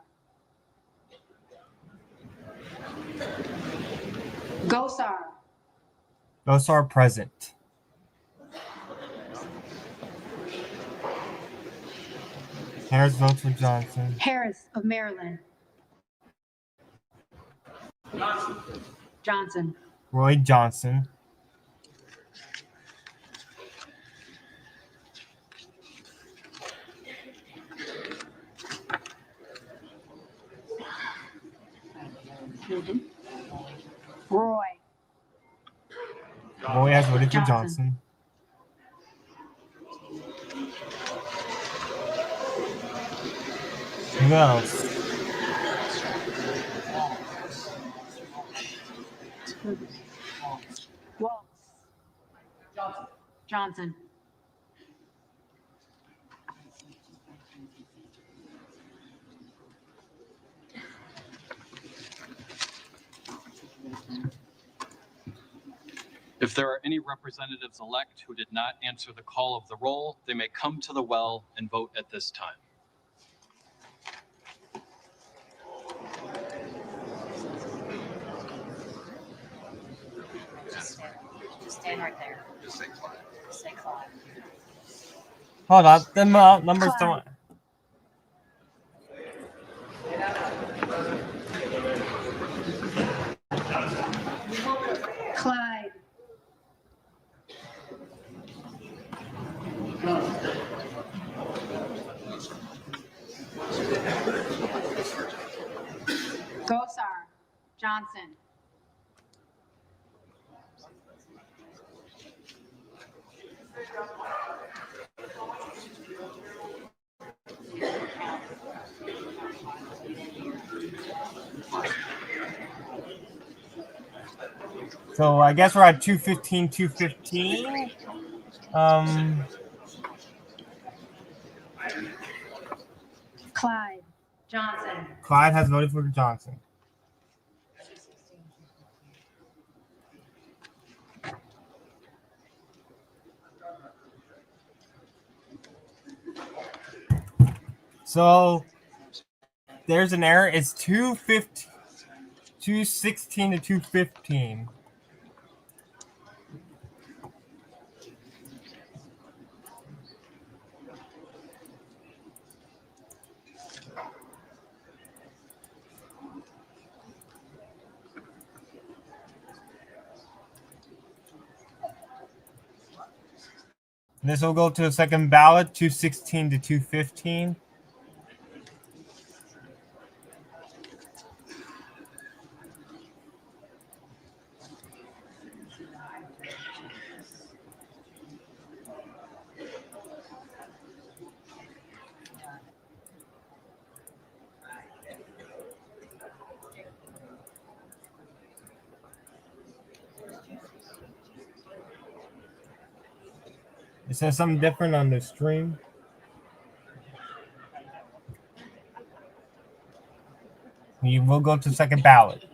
Gosar. Those are present. Harris votes for Johnson. Harris of Maryland. Johnson. Roy Johnson. Roy. Roy has voted for Johnson. Johnson. Who else? Waltz. Johnson. If there are any representatives-elect who did not answer the call of the roll, they may come to the well and vote at this time. Just stand right there. Just say Clyde. Hold on, the numbers don't. Clyde. Gosar. Johnson. So I guess we're at 215, 215. Clyde. Johnson. Clyde has voted for Johnson. So there's an error. It's 216 to 215. This will go to the second ballot, 216 to 215. It says something different on the stream. We will go to second ballot.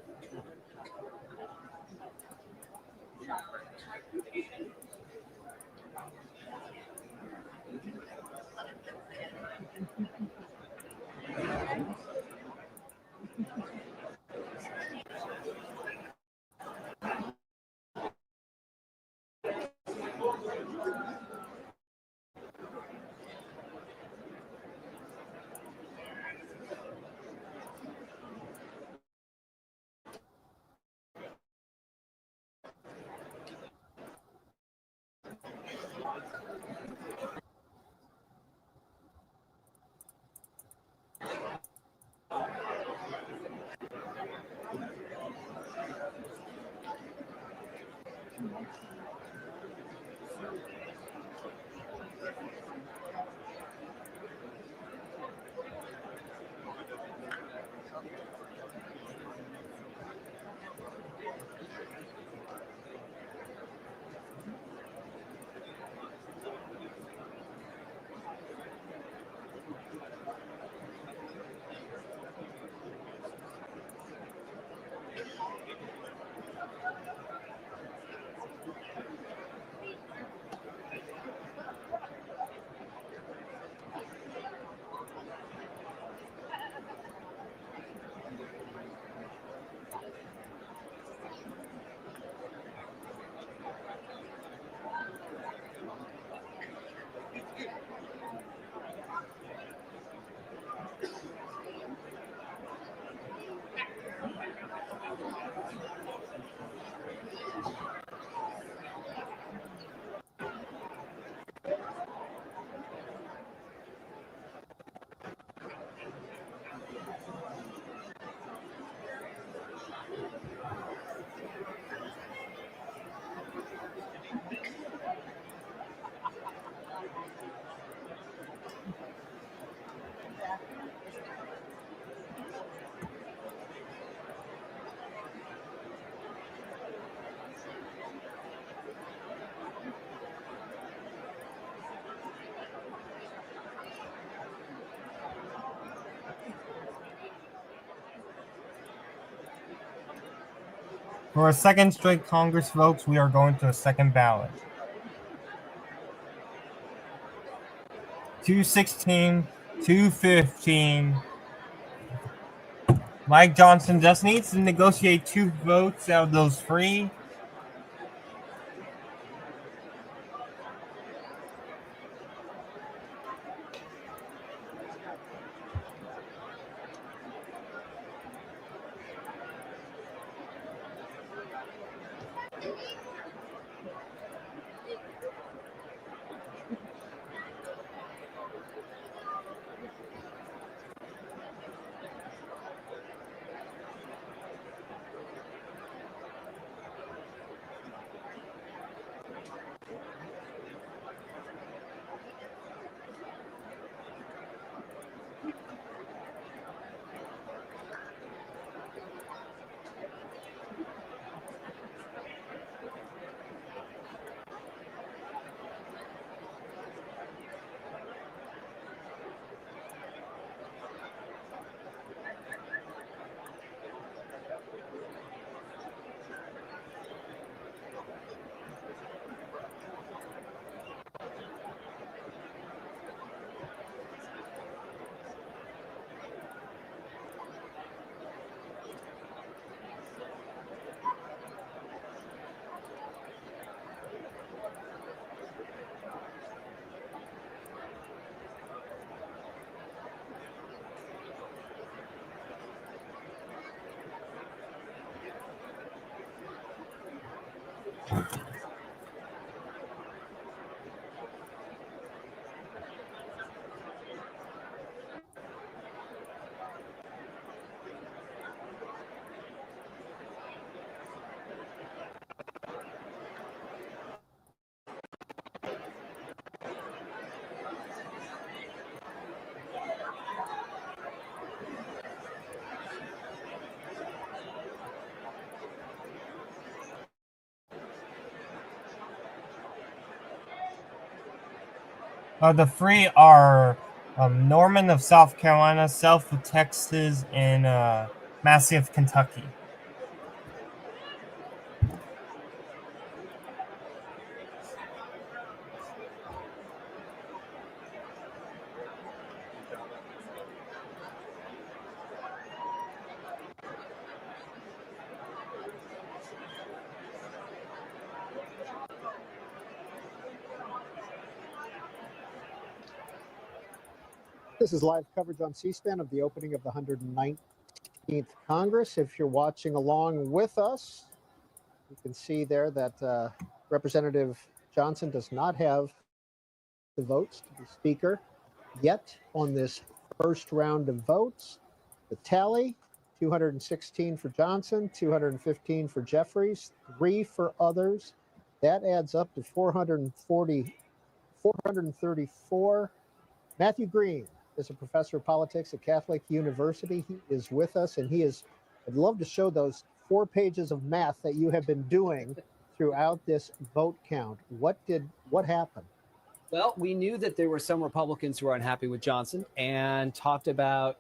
For a second straight Congress, folks, we are going to a second ballot. 216, 215. Mike Johnson just needs to negotiate 2 votes out of those 3. The three are Norman of South Carolina, Self of Texas, and Massey of Kentucky. This is live coverage on C-SPAN of the opening of the 119th Congress. If you're watching along with us, you can see there that Representative Johnson does not have the votes to be Speaker yet on this first round of votes. The tally, 216 for Johnson, 215 for Jeffries, 3 for others. That adds up to 434. Matthew Green is a professor of politics at Catholic University. He is with us, and I'd love to show those 4 pages of math that you have been doing throughout this vote count. What happened? Well, we knew that there were some Republicans who were unhappy with Johnson and talked about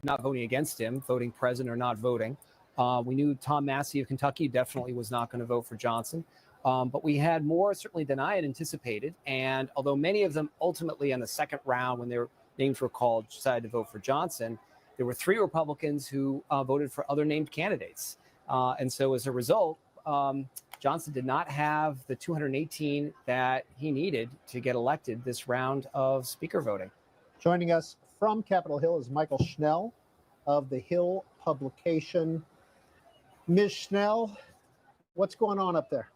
not voting against him, voting present or not voting. We knew Tom Massey of Kentucky definitely was not going to vote for Johnson. But we had more certainly than I had anticipated. And although many of them ultimately in the second round, when their names were called, decided to vote for Johnson, there were 3 Republicans who voted for other named candidates. And so as a result, Johnson did not have the 218 that he needed to get elected this round of Speaker voting. Joining us from Capitol Hill is Michael Schnell of the Hill publication. Ms. Schnell, what's going on up there?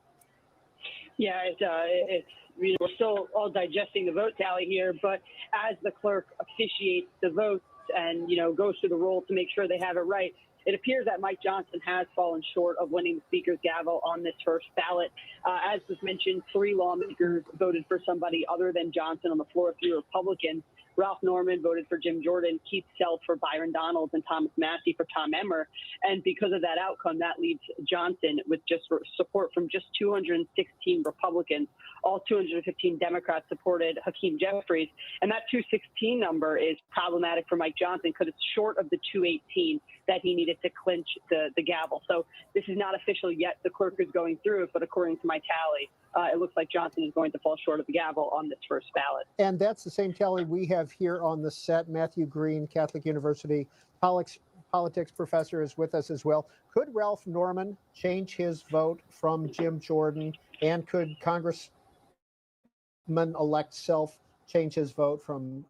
Yeah, it's we're still all digesting the vote tally here, but as the clerk officiates the votes and goes through the roll to make sure they have it right, it appears that Mike Johnson has fallen short of winning the Speaker's gavel on this first ballot. As was mentioned, 3 lawmakers voted for somebody other than Johnson on the floor, 3 Republicans. Ralph Norman voted for Jim Jordan, Keith Self for Byron Donalds, and Thomas Massey for Tom Emmer. And because of that outcome, that leaves Johnson with just support from just 216 Republicans. All 215 Democrats supported Hakeem Jeffries. And that 216 number is problematic for Mike Johnson because it's short of the 218 that he needed to clinch the gavel. So this is not official yet. The clerk is going through it, but according to my tally, it looks like Johnson is going to fall short of the gavel on this first ballot. And that's the same tally we have here on the set. Matthew Green, Catholic University politics professor, is with us as well. Could Ralph Norman change his vote from Jim Jordan? And could Congressman-elect Self change his vote from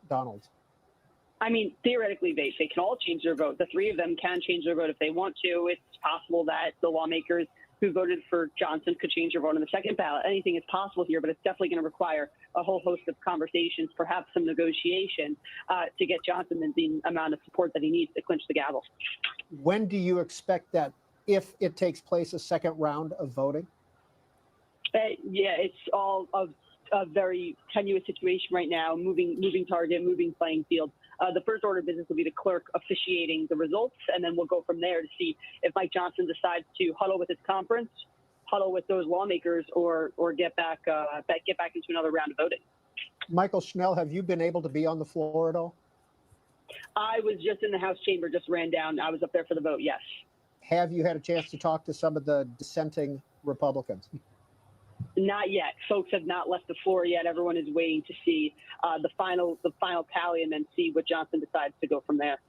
Donald? I mean, theoretically, they can all change their vote. The 3 of them can change their vote if they want to. It's possible that the lawmakers who voted for Johnson could change their vote on the second ballot. Anything is possible here, but it's definitely going to require a whole host of conversations, perhaps some negotiation to get Johnson the amount of support that he needs to clinch the gavel. When do you expect that, if it takes place, a second round of voting? Yeah, it's all of a very tenuous situation right now, moving target, moving playing field. The first order of business will be the clerk officiating the results, and then we'll go from there to see if Mike Johnson decides to huddle with his conference, huddle with those lawmakers, or get back into another round of voting. Michael Schnell, have you been able to be on the floor at all? I was just in the House chamber, just ran down. I was up there for the vote, yes. Have you had a chance to talk to some of the dissenting Republicans? Not yet. Folks have not left the floor yet. Everyone is waiting to see the final tally and then see what Johnson decides to go from there.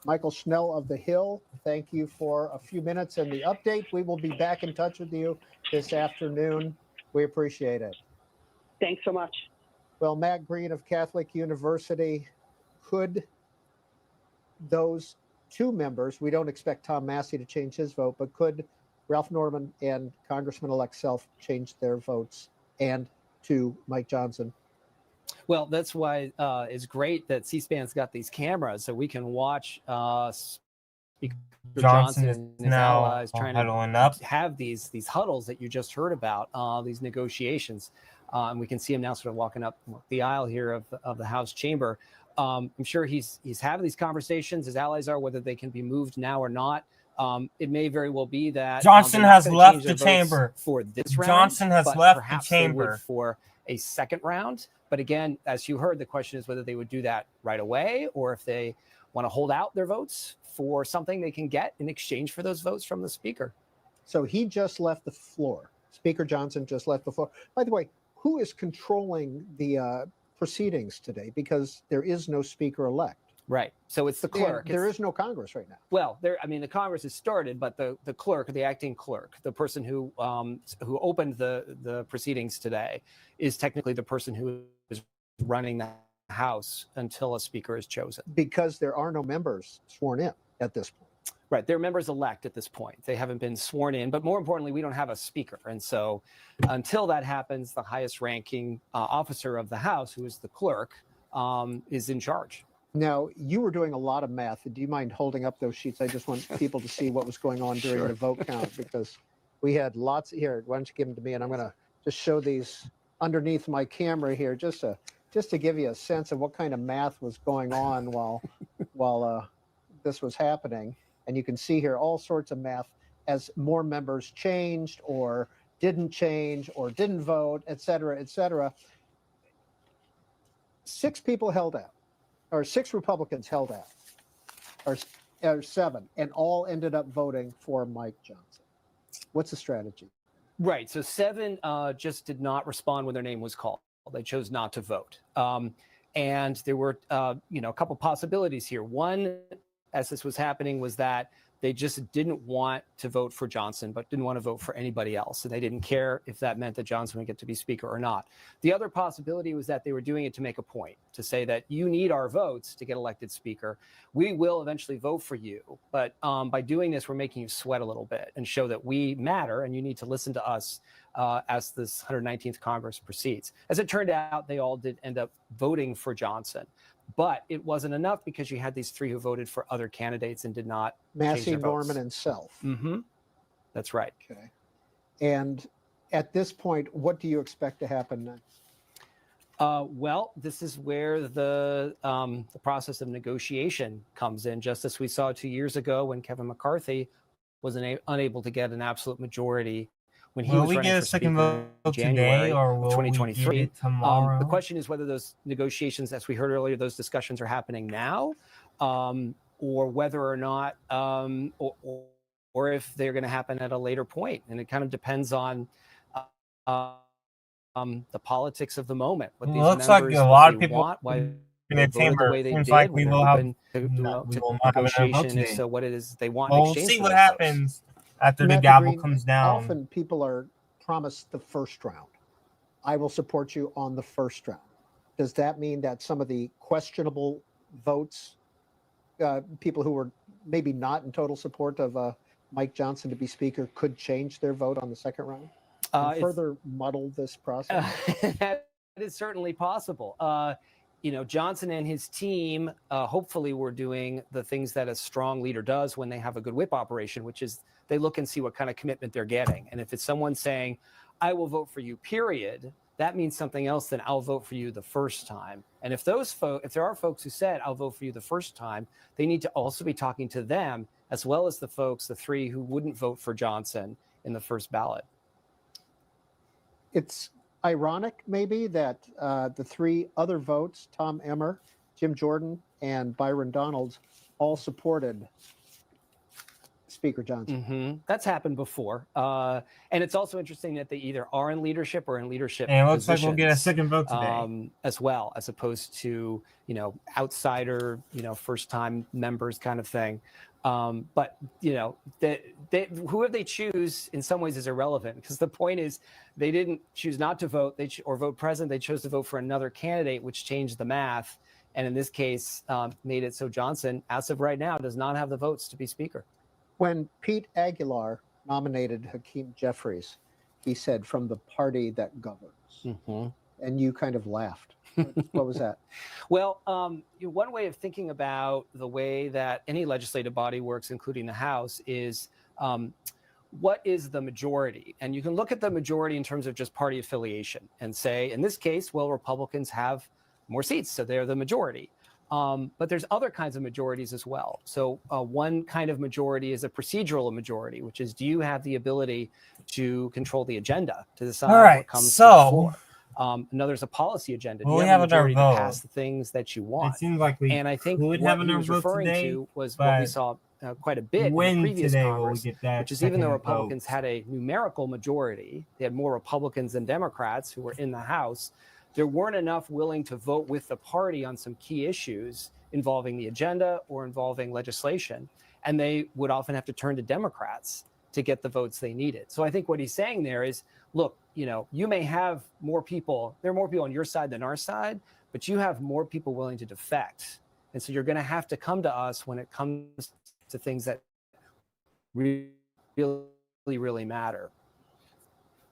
Michael Schnell of the Hill, thank you for a few minutes and the update. We will be back in touch with you this afternoon. We appreciate it. Thanks so much. Well, Matt Green of Catholic University, could those 2 members, we don't expect Tom Massey to change his vote, but could Ralph Norman and Congressman-elect Self change their votes and to Mike Johnson? Well, that's why it's great that C-SPAN's got these cameras so we can watch Speaker Johnson and his allies trying to have these huddles that you just heard about, these negotiations. And we can see him now sort of walking up the aisle here of the House chamber. I'm sure he's having these conversations. His allies are, whether they can be moved now or not. It may very well be that Johnson has left the chamber for this round. Johnson has left the chamber for a second round. But again, as you heard, the question is whether they would do that right away or if they want to hold out their votes for something they can get in exchange for those votes from the speaker. So he just left the floor. Speaker Johnson just left the floor. By the way, who is controlling the proceedings today? Because there is no speaker-elect. Right. So it's the clerk. There is no Congress right now. Well, the Congress has started, but the clerk, the acting clerk, the person who opened the proceedings today, is technically the person who is running the House until a speaker is chosen. Because there are no members sworn in at this point. Right. They're members elect at this point. They haven't been sworn in, but more importantly, we don't have a speaker. And so until that happens, the highest ranking officer of the House, who is the clerk, is in charge. Now, you were doing a lot of math. Do you mind holding up those sheets? I just want people to see what was going on during the vote count, because we had lots here. Why don't you give them to me? And I'm going to just show these underneath my camera here, just to give you a sense of what kind of math was going on while this was happening. And you can see here all sorts of math as more members changed or didn't change or didn't vote, et cetera, et cetera. 6 people held out, or 6 Republicans held out, or 7, and all ended up voting for Mike Johnson. What's the strategy? Right. So 7 just did not respond when their name was called. They chose not to vote. And there were, a couple possibilities here. One, as this was happening, was that they just didn't want to vote for Johnson, but didn't want to vote for anybody else. And they didn't care if that meant that Johnson would get to be speaker or not. The other possibility was that they were doing it to make a point, to say that you need our votes to get elected speaker. We will eventually vote for you. But by doing this, we're making you sweat a little bit and show that we matter and you need to listen to us as this 119th Congress proceeds. As it turned out, they all did end up voting for Johnson. But it wasn't enough because you had these 3 who voted for other candidates and did not change their votes. Norman, and Self. Mm-hmm. That's right. Okay. And at this point, what do you expect to happen next? Well, this is where the process of negotiation comes in, just as we saw 2 years ago when Kevin McCarthy was unable to get an absolute majority when he was running for speaker in January of 2023. The question is whether those negotiations, as we heard earlier, those discussions are happening now, or whether or not, or if they're going to happen at a later point. And it kind of depends on the politics of the moment. What these looks like a lot of people want, why in the chamber. Seems like we will have negotiation. So what it is they want. We'll see what happens after the gavel comes down. Often people are promised the first round. I will support you on the first round. Does that mean that some of the questionable votes, people who were maybe not in total support of Mike Johnson to be speaker, could change their vote on the second round and further muddle this process? That is certainly possible. Johnson and his team hopefully were doing the things that a strong leader does when they have a good whip operation, which is they look and see what kind of commitment they're getting. And if it's someone saying, I will vote for you, period, that means something else than I'll vote for you the first time. And if there are folks who said, I'll vote for you the first time, they need to also be talking to them, as well as the 3 who wouldn't vote for Johnson in the first ballot. It's ironic, maybe, that the 3 other votes, Tom Emmer, Jim Jordan, and Byron Donalds, all supported Speaker Johnson. Mm-hmm. That's happened before. And it's also interesting that they either are in leadership or in leadership and it looks like we'll get a second vote today. As well, as opposed to, outsider, first-time members kind of thing. But whoever they choose in some ways is irrelevant, because the point is they didn't choose not to vote or vote present. They chose to vote for another candidate, which changed the math. And in this case, made it so Johnson, as of right now, does not have the votes to be speaker. When Pete Aguilar nominated Hakeem Jeffries, he said, from the party that governs. Mm-hmm. And you kind of laughed. What was that? Well, one way of thinking about the way that any legislative body works, including the House, is what is the majority? And you can look at the majority in terms of just party affiliation and say, in this case, well, Republicans have more seats, so they're the majority. But there's other kinds of majorities as well. So one kind of majority is a procedural majority, which is, do you have the ability to control the agenda, to decide what comes to the floor? Another is a policy agenda. Well, Do we you have a have another majority to vote. pass the things that you want? It seems like we And I think could what have he another was vote referring today, to was what we but saw quite a bit in the when previous today will we Congress, get that which is even though second Republicans vote? had a numerical majority, they had more Republicans than Democrats who were in the House, there weren't enough willing to vote with the party on some key issues involving the agenda or involving legislation. And they would often have to turn to Democrats to get the votes they needed. So I think what he's saying there is, look, you may have more people, there are more people on your side than our side, but you have more people willing to defect. And so you're going to have to come to us when it comes to things that really, really matter.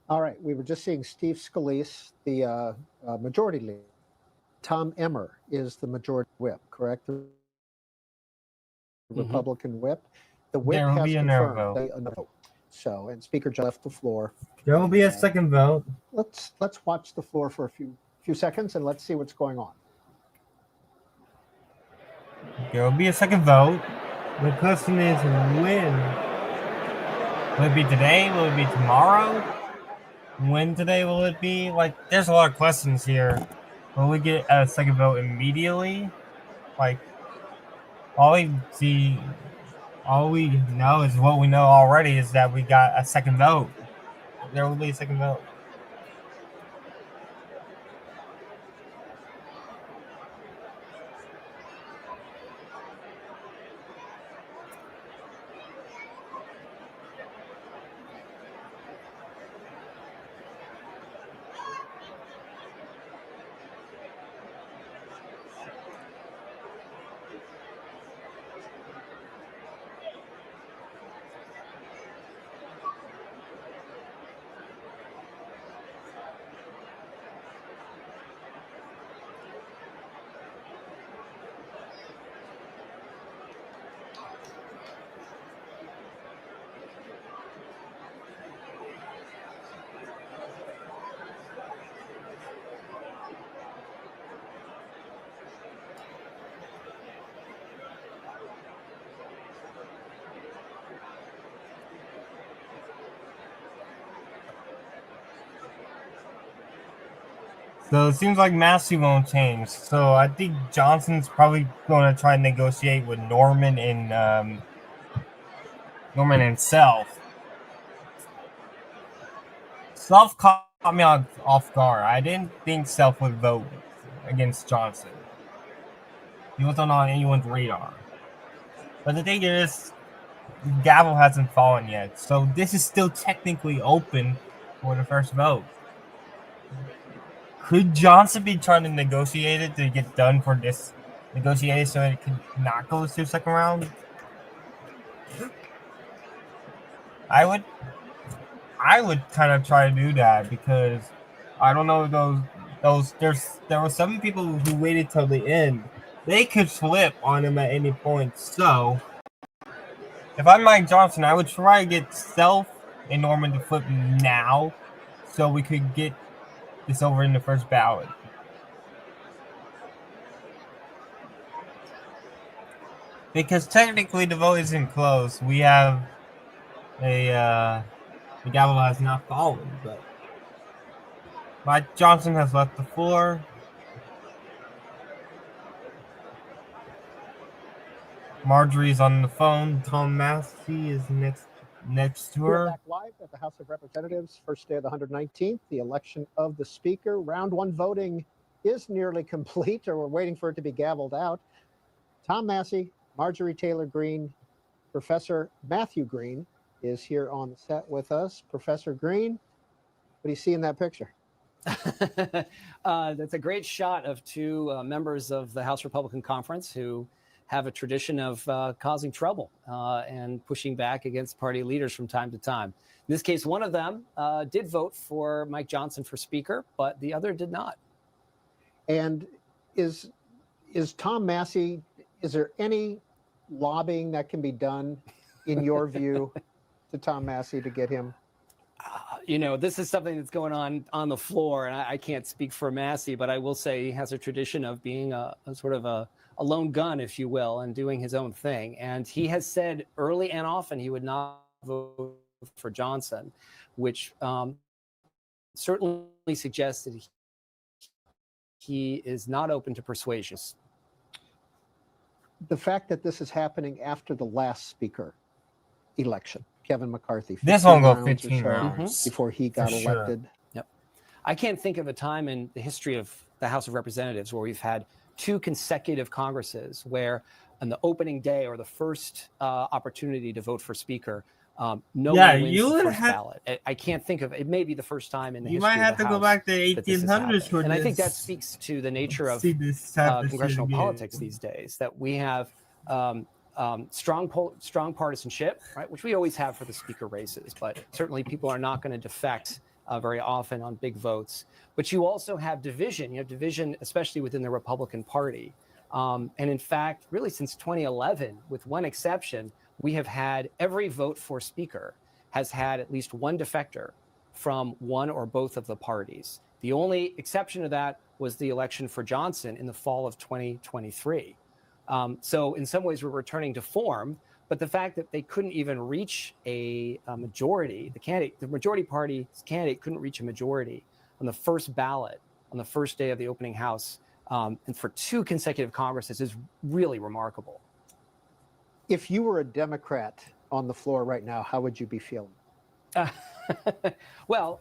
All right, we were just seeing Steve Scalise, the majority leader. Tom Emmer is the majority whip, correct? The Republican whip. The whip There will has be another confirmed vote. a vote. So, and Speaker just left the floor. There will be a second vote. Let's watch the floor for a few seconds and let's see what's going on. There will be a second vote. The question is when. Will it be today? Will it be tomorrow? When today will it be? Like, there's a lot of questions here. Will we get a second vote immediately? Like, all we know is what we know already is that we got a second vote. There will be a second vote. So it seems like Massey won't change. So I think Johnson's probably going to try and negotiate with Norman and Self. Self caught me off guard. I didn't think Self would vote against Johnson. He wasn't on anyone's radar. But the thing is, the gavel hasn't fallen yet. So this is still technically open for the first vote. Could Johnson be trying to negotiate it to get done for this negotiated so it could not go to the second round? I would kind of try to do that because I don't know there were some people who waited till the end. They could flip on him at any point. So if I'm Mike Johnson, I would try to get Self and Norman to flip now so we could get this over in the first ballot. Because technically the vote isn't closed. We have the gavel has not fallen, but Mike Johnson has left the floor. Marjorie's on the phone. Tom Massey is next to We're her. back live at the House of Representatives, first day of the 119th, the election of the Speaker. Round one voting is nearly complete, or we're waiting for it to be gavelled out. Tom Massey, Marjorie Taylor Greene, Professor Matthew Greene is here on the set with us. Professor Greene, what do you see in that picture? That's a great shot of two members of the House Republican Conference who have a tradition of causing trouble and pushing back against party leaders from time to time. In this case, one of them did vote for Mike Johnson for Speaker, but the other did not. And is Tom Massey, is there any lobbying that can be done, in your view, to Tom Massey to get him? This is something that's going on the floor, and I can't speak for Massey, but I will say he has a tradition of being a sort of a lone gun, if you will, and doing his own thing. And he has said early and often he would not vote for Johnson, which certainly suggests that he is not open to persuasion. The fact that this is happening after the last speaker election, Kevin McCarthy, This won't go rounds or 15 so rounds. before he got For sure. elected. Yep. I can't think of a time in the history of the House of Representatives where we've had 2 consecutive Congresses where on the opening day or the first opportunity to vote for speaker, no one wins the first ballot. I can't think of it. It may be the first time in the history of the House. You might have to go back to 1800s for this. And I think that speaks to the nature of congressional politics these days, that we have strong partisanship, right, which we always have for the speaker races, but certainly people are not going to defect very often on big votes. But you also have division. You have division, especially within the Republican Party. And in fact, really since 2011, with one exception, we have had every vote for speaker has had at least one defector from one or both of the parties. The only exception to that was the election for Johnson in the fall of 2023. So in some ways, we're returning to form. But the fact that they couldn't even reach a majority, the majority party's candidate couldn't reach a majority on the first ballot on the first day of the opening house, and for 2 consecutive Congresses is really remarkable. If you were a Democrat on the floor right now, how would you be feeling? Well,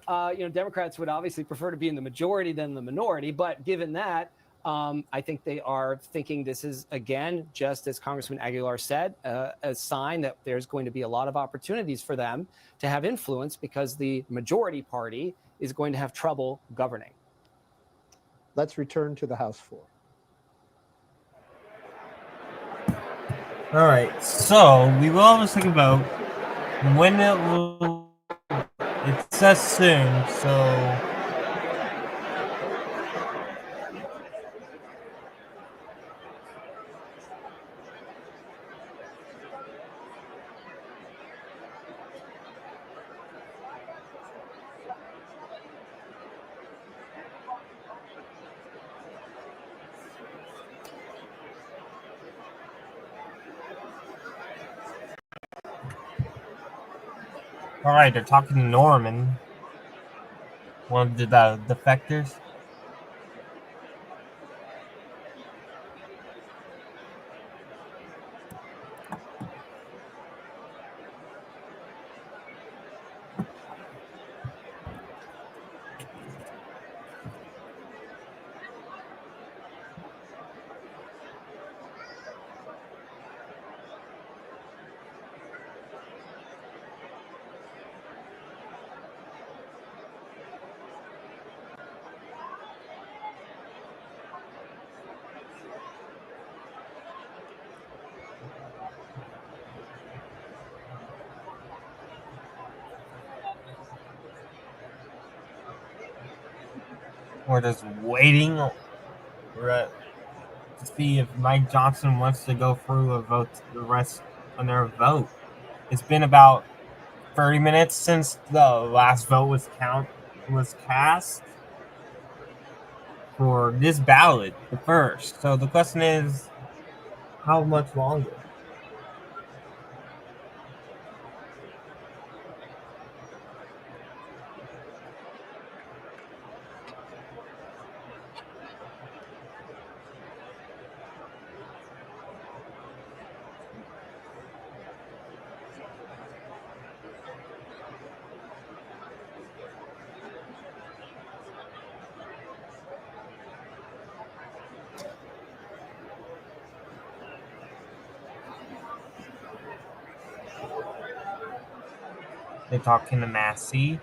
Democrats would obviously prefer to be in the majority than the minority. But given that, I think they are thinking this is, again, just as Congressman Aguilar said, a sign that there's going to be a lot of opportunities for them to have influence because the majority party is going to have trouble governing. Let's return to the House floor. All right, so we will always think about when it will. It says soon, so. All right, they're talking to Norman, one of the defectors. We're just waiting to see if Mike Johnson wants to go through a vote, the rest on their vote. It's been about 30 minutes since the last vote was cast for this ballot, the first. So the question is, how much longer? They're talking to Massey.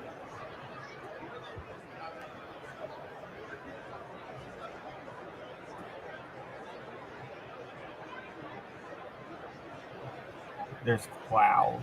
There's Cloud.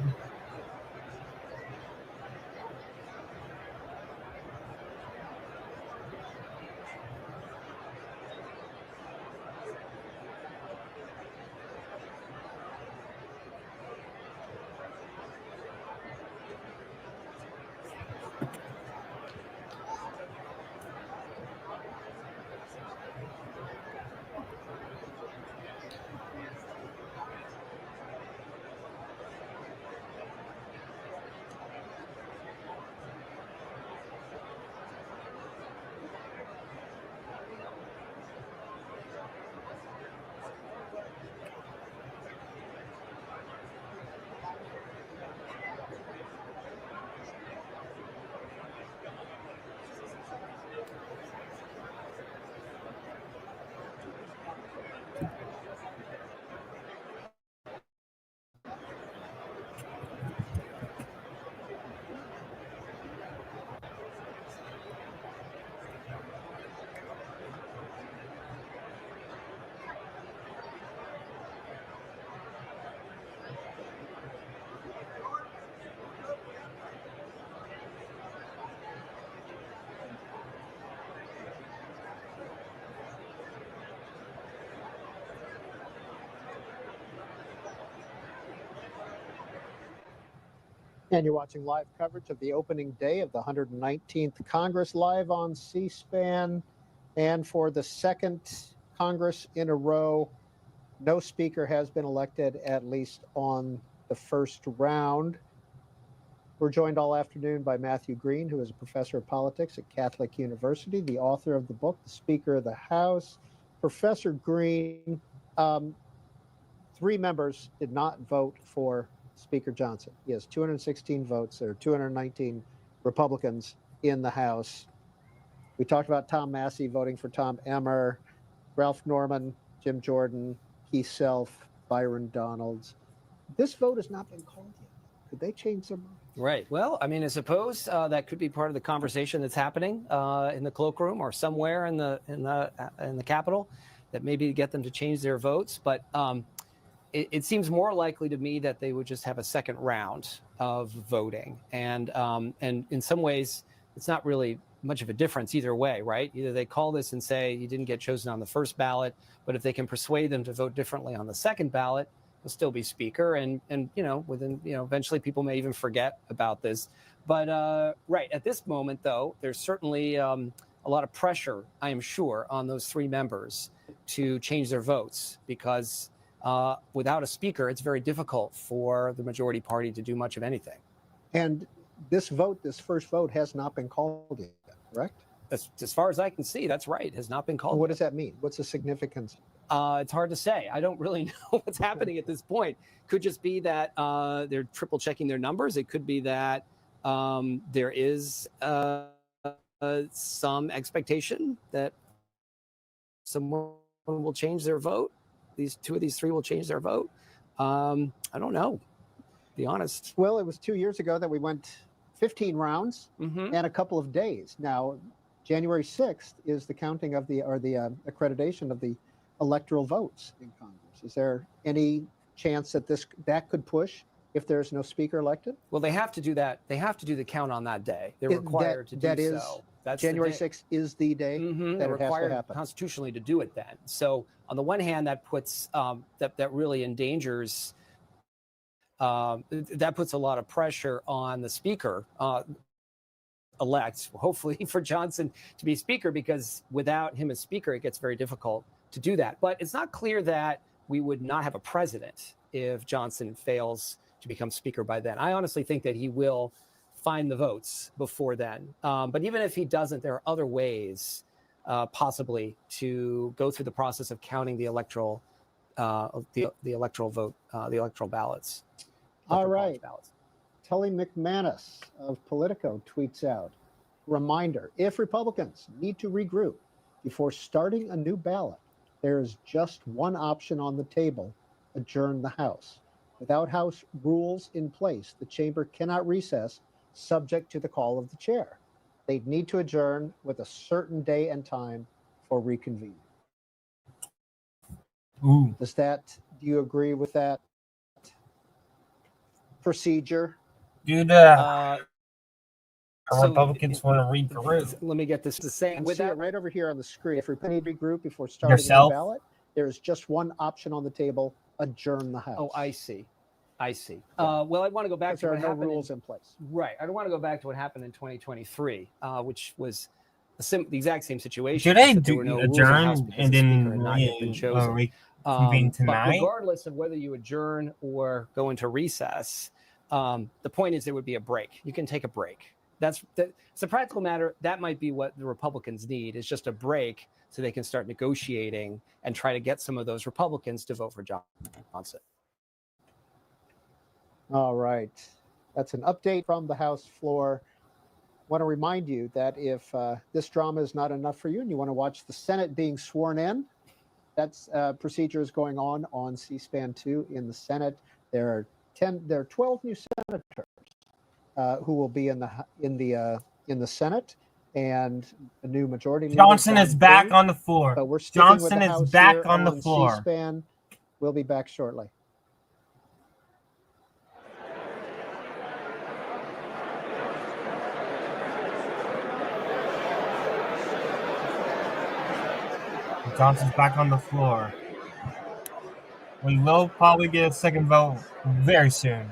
And you're watching live coverage of the opening day of the 119th Congress live on C-SPAN. And for the second Congress in a row, no speaker has been elected, at least on the first round. We're joined all afternoon by Matthew Green, who is a professor of politics at Catholic University, the author of the book, The Speaker of the House. Professor Green, 3 members did not vote for Speaker Johnson. He has 216 votes. There are 219 Republicans in the House. We talked about Tom Massey voting for Tom Emmer, Ralph Norman, Jim Jordan, Keith Self, Byron Donalds. This vote has not been called yet. Could they change their mind? Right. Well, I mean, I suppose that could be part of the conversation that's happening in the cloakroom or somewhere in the Capitol, that maybe get them to change their votes. But it seems more likely to me that they would just have a second round of voting, and in some ways, it's not really much of a difference either way, right? Either they call this and say you didn't get chosen on the first ballot, but if they can persuade them to vote differently on the second ballot, he'll still be speaker, and eventually people may even forget about this. But right at this moment, though, there's certainly a lot of pressure, I am sure, on those 3 members to change their votes, because without a speaker, it's very difficult for the majority party to do much of anything. And this first vote, has not been called yet, correct? As far as I can see, that's right. It has not been called. What does that mean? What's the significance? It's hard to say. I don't really know what's happening at this point. Could just be that they're triple checking their numbers. It could be that there is some expectation that someone will change their vote. These 2 of these 3 will change their vote. I don't know, to be honest. Well, it was 2 years ago that we went 15 rounds and a couple of days. Now, January 6th is the counting of the accreditation of the electoral votes in Congress. Is there any chance that that could push if there's no speaker elected? Well, they have to do that. They have to do the count on that day. They're required to do so. That's January 6th is the day that it has to happen constitutionally to do it then. So on the one hand, that puts that really endangers. That puts a lot of pressure on the speaker elect, hopefully for Johnson to be speaker, because without him as speaker, it gets very difficult to do that. But it's not clear that we would not have a president if Johnson fails to become speaker by then. I honestly think that he will find the votes before then. But even if he doesn't, there are other ways possibly to go through the process of counting the electoral the electoral vote, the electoral ballots. All right. Tully McManus of Politico tweets out, reminder, if Republicans need to regroup before starting a new ballot, there is just one option on the table: adjourn the House. Without House rules in place, the chamber cannot recess, subject to the call of the chair. They'd need to adjourn with a certain day and time for reconvening. Ooh. Do you agree with that procedure? Do So Republicans want to regroup? Let me get this to say. With that right over here on the screen, if Republicans need to regroup before starting the ballot, there is just one option on the table: adjourn the House. Oh, I see. Well, I want to go back to there what are no happened rules in place. Right. I don't want to go back to what happened in 2023, which was the exact same situation. Do they except there were no rules in the House adjourn because and the speaker then had not yet been chosen. reconvene But tonight? regardless of whether you adjourn or go into recess, the point is there would be a break. You can take a break. It's a practical matter. That might be what the Republicans need, is just a break so they can start negotiating and try to get some of those Republicans to vote for Johnson. All right. That's an update from the House floor. I want to remind you that if this drama is not enough for you and you want to watch the Senate being sworn in, that's procedure is going on C-SPAN 2 in the Senate. There are 12 new senators who will be in the Senate, and a new majority leader. Johnson is back on the floor. But we're sticking with Johnson the is House back here on the floor. C-SPAN. We'll be back shortly. Johnson's back on the floor. We will probably get a second vote very soon.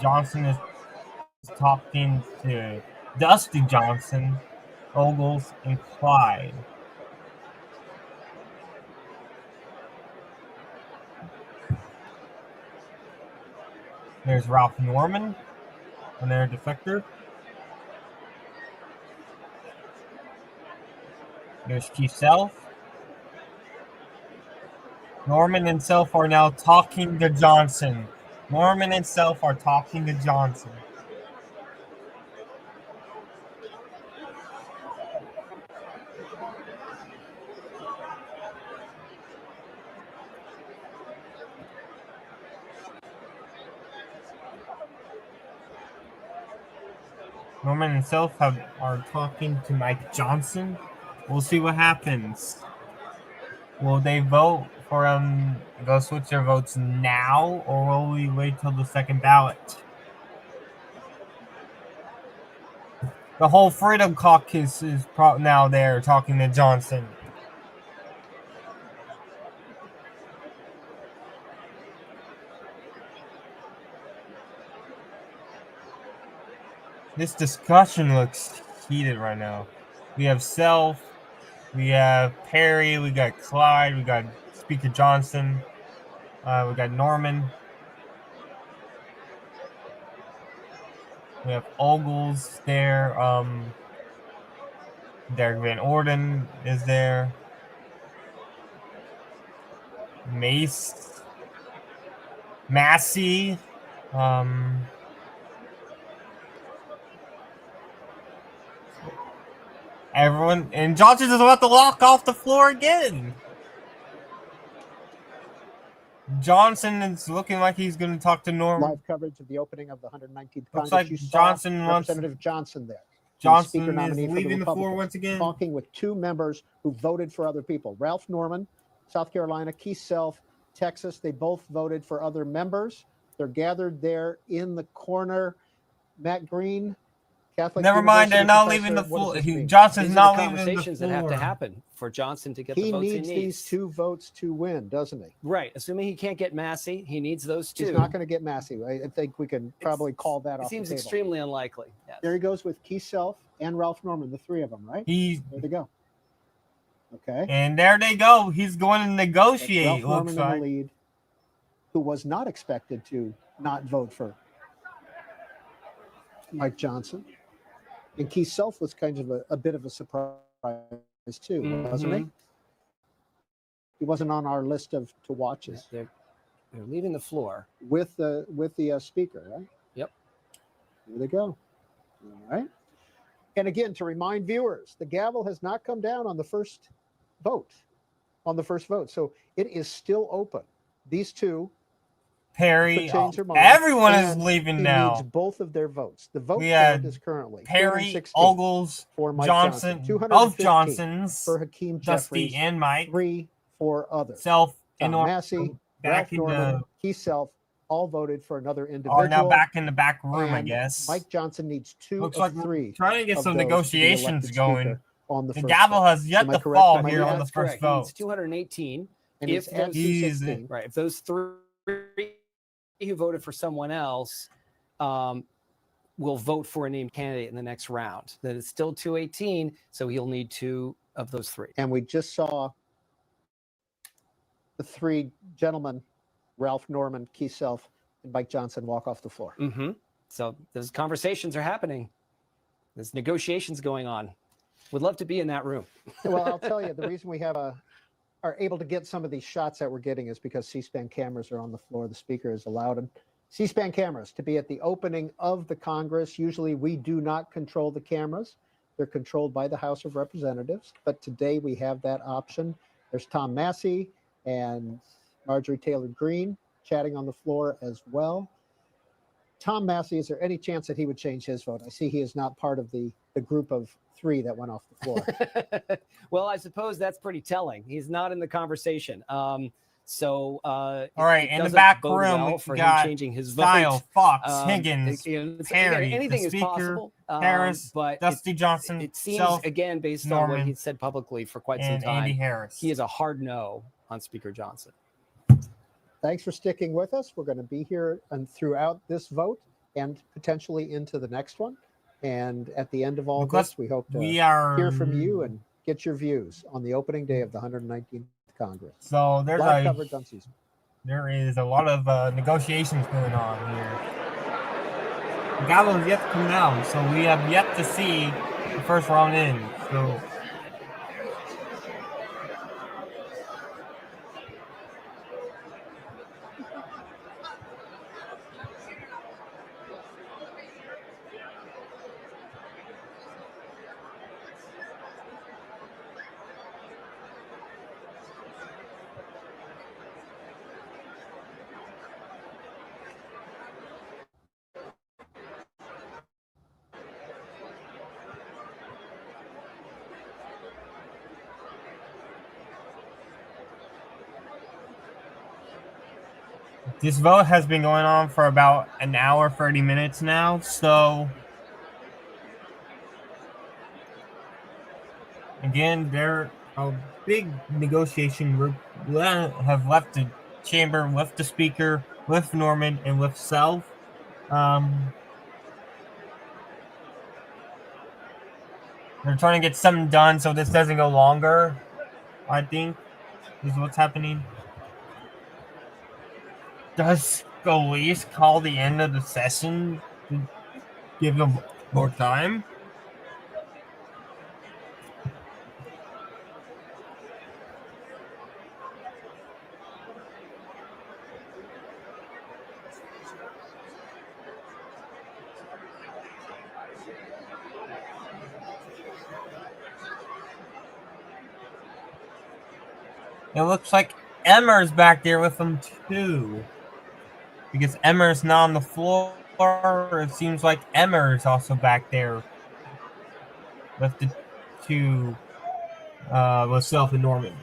Johnson is talking to Dusty Johnson, Ogles, and Clyde. There's Ralph Norman, another defector. There's Chief Self. Norman and Self are now talking to Johnson. Norman and Self are talking to Johnson. Norman and Self are talking to Mike Johnson. We'll see what happens. Will they vote for go switch their votes now, or will we wait till the second ballot? The whole Freedom Caucus is now there talking to Johnson. This discussion looks heated right now. We have Self, we have Perry, we got Clyde, we got Speaker Johnson, we got Norman. We have Ogles there. Derek Van Orden is there. Massey. Everyone, and Johnson is about to walk off the floor again. Johnson is looking like he's going to talk to Norman. Live coverage of the opening of the 119th Looks Congress. like You saw Johnson Representative Johnson there. Johnson Speaker nominee is for leaving the floor once again. Talking with two members who voted for other people. Ralph Norman, South Carolina, Keith Self, Texas. They both voted for other members. They're gathered there in the corner. Matt Green, Catholic Never mind, they're not professor. leaving the What does floor. this mean? Johnson's These not are the leaving the conversations that have floor. to happen for Johnson to get He the votes needs these 2 votes to win, doesn't he? Right. Assuming he can't get Massey, he needs those 2. He's not going to get Massey. I think we can probably call that It off the seems table. extremely unlikely. Yes. There he goes with Keith Self and Ralph Norman, the 3 of them, right? There they go. Okay. And there they go. He's going to negotiate. Ralph Looks Norman like. in the lead, who was not expected to not vote for Mike Johnson. And Keith Self was kind of a bit of a surprise too, wasn't he? He wasn't on our list of to watches. They're leaving the floor with the speaker, right? Yep. There they go. All right. And again, to remind viewers, the gavel has not come down on the first vote. So it is still open. These 2 Perry, could change their mind, everyone is and leaving he now. needs both of their votes. The vote We count had is currently Perry, 216 Ogles, for Mike Johnson, both 215 Johnsons, for Hakeem Dusty Jeffries, and Mike, 3 for others. Self, Tom and Massey, back Ralph in Norman, the Keith Self, all voted for another individual. are now back in the back room, I and guess. Mike Johnson needs 2 Looks of like we're 3. trying to get of some those to be negotiations elected going. speaker on the The first gavel vote. has yet Am I to correct? fall Am I here on the That's first correct. He vote. needs 218. And If it's at those, 216. right, if those 3 who voted for someone else will vote for a named candidate in the next round, then it's still 218. So he'll need 2 of those 3. And we just saw the 3 gentlemen, Ralph Norman, Keith Self, and Mike Johnson, walk off the floor. So those conversations are happening. There's negotiations going on. Would love to be in that room. Well, I'll tell you, the reason we are able to get some of these shots that we're getting is because C-SPAN cameras are on the floor. The speaker is allowed C-SPAN cameras to be at the opening of the Congress. Usually we do not control the cameras. They're controlled by the House of Representatives. But today we have that option. There's Tom Massey and Marjorie Taylor Greene chatting on the floor as well. Tom Massey, is there any chance that he would change his vote? I see he is not part of the group of 3 that went off the floor. Well, I suppose that's pretty telling. He's not in the conversation. All right, in the back room, for we him got changing his Style, vote. Fox, Higgins, Perry, again, anything the is speaker, possible. Harris, But Dusty Johnson, it seems, Self, again, based on Norman, what he said publicly for quite some and time, Andy Harris. he is a hard no on Speaker Johnson. Thanks for sticking with us. We're going to be here and throughout this vote. and potentially into the next one. And at the end of all Because this, we hope to we are hear from you and get your views on the opening day of the 119th Congress. So there's Live coverage on C-SPAN. There is a lot of negotiations going on here. The gavel is yet to come down, so we have yet to see the first round in. So this vote has been going on for about an hour, 30 minutes now. So again, there a big negotiation group have left the chamber with the speaker, with Norman, and with Self. They're trying to get something done so this doesn't go longer, I think, is what's happening. Does Scalise call the end of the session to give them more time? It looks like Emmer's back there with them too. Because Emmer's not on the floor, it seems like Emmer's also back there with the two, with Self and Norman.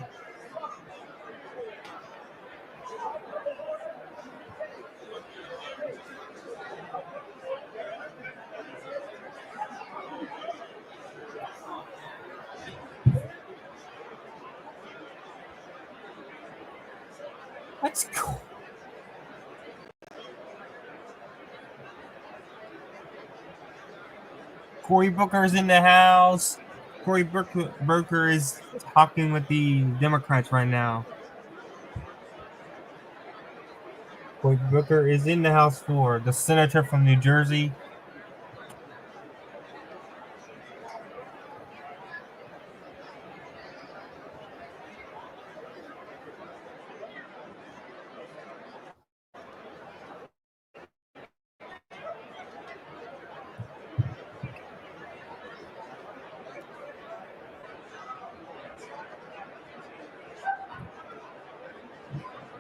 That's cool. Cory Booker's in the house. Cory Booker is talking with the Democrats right now. Cory Booker is in the House floor. The senator from New Jersey.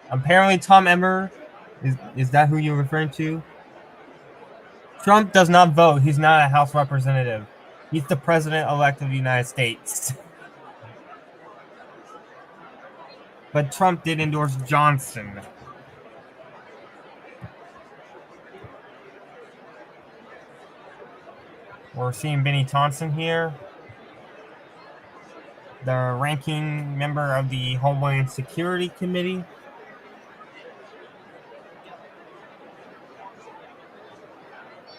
Apparently, Tom Emmer, is that who you're referring to? Trump does not vote. He's not a House representative. He's the president-elect of the United States. But Trump did endorse Johnson. We're seeing Benny Thompson here, the ranking member of the Homeland Security Committee.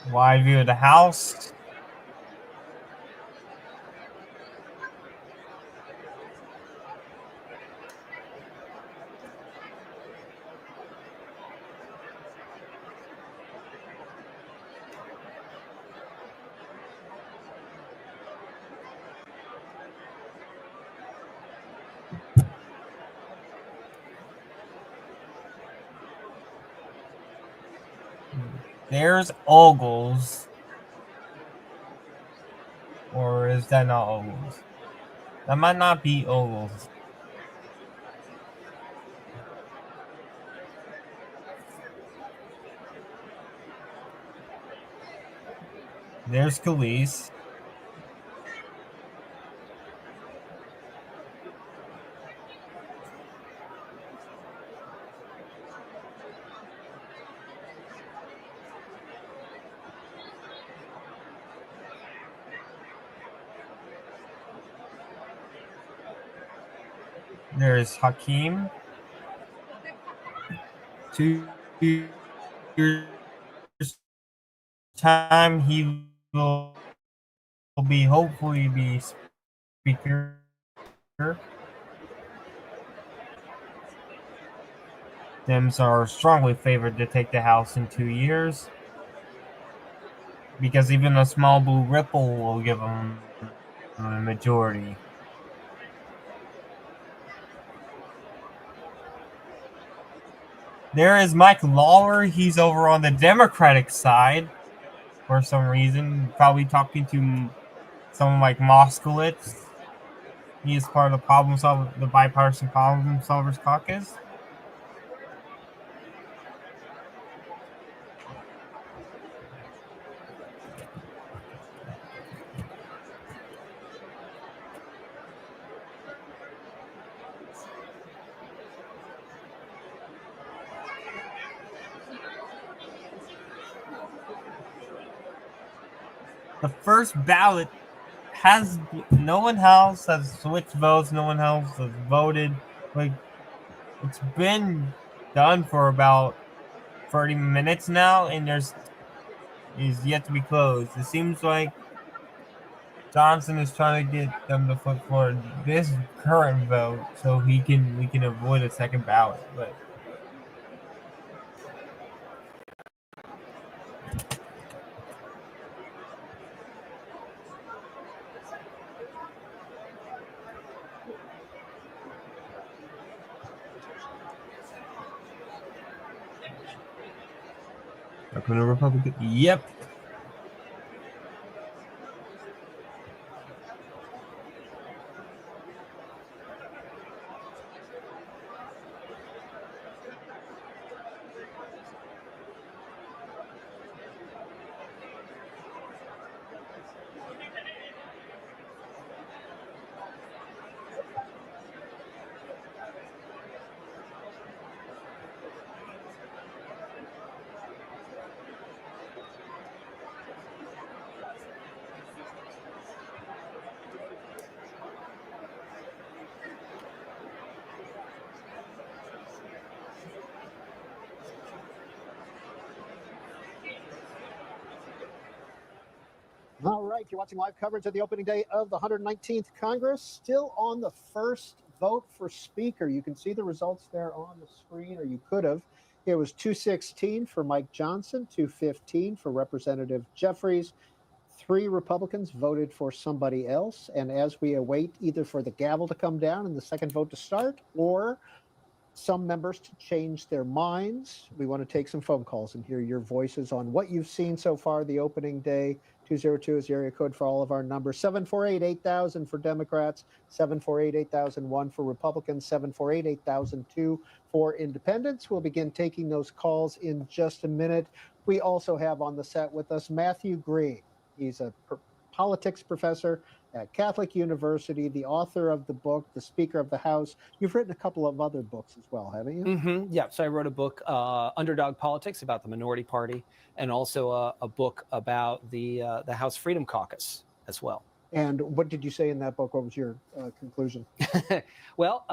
Wide view of the House. There's Ogles. Or is that not Ogles? That might not be Ogles. There's Scalise. There's Hakeem. 2 years time he will be hopefully be speaker. Dems are strongly favored to take the House in 2 years because even a small blue ripple will give them a majority. There is Mike Lawler. He's over on the Democratic side for some reason, probably talking to someone like Moskowitz. He is part of the bipartisan problem solvers caucus. The first ballot no one else has switched votes. No one else has voted. Like, it's been done for about 30 minutes now, and is yet to be closed. It seems like Johnson is trying to get them to vote for this current vote so we can avoid a second ballot. But Republican. Yep. All right, you're watching live coverage of the opening day of the 119th Congress. Still on the first vote for Speaker. You can see the results there on the screen, or you could have. It was 216 for Mike Johnson, 215 for Representative Jeffries. 3 Republicans voted for somebody else. And as we await either for the gavel to come down and the second vote to start, or some members to change their minds, we want to take some phone calls and hear your voices on what you've seen so far the opening day. 202 is the area code for all of our numbers. 748-8000 for Democrats, 748-8001 for Republicans, 748-8002 for Independents. We'll begin taking those calls in just a minute. We also have on the set with us Matthew Green. He's a politics professor at Catholic University, the author of the book, The Speaker of the House. You've written a couple of other books as well, haven't you? Mm-hmm. Yeah. So I wrote a book, Underdog Politics, about the minority party, and also a book about the House Freedom Caucus as well. And what did you say in that book? What was your conclusion? Well,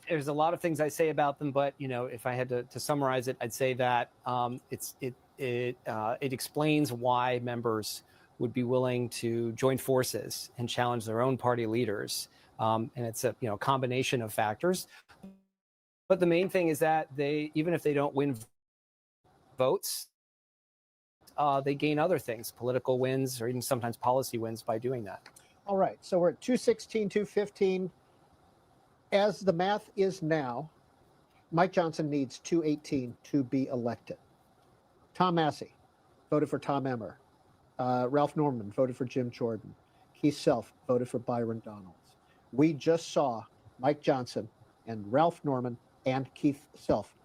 there's a lot of things I say about them, but if I had to summarize it, I'd say that it explains why members would be willing to join forces and challenge their own party leaders, and it's a combination of factors. But the main thing is that even if they don't win votes, they gain other things, political wins, or even sometimes policy wins by doing that. All right, so we're at 216, 215. As the math is now, Mike Johnson needs 218 to be elected. Tom Massey voted for Tom Emmer. Ralph Norman voted for Jim Jordan. Keith Self voted for Byron Donalds. We just saw Mike Johnson and Ralph Norman and Keith Self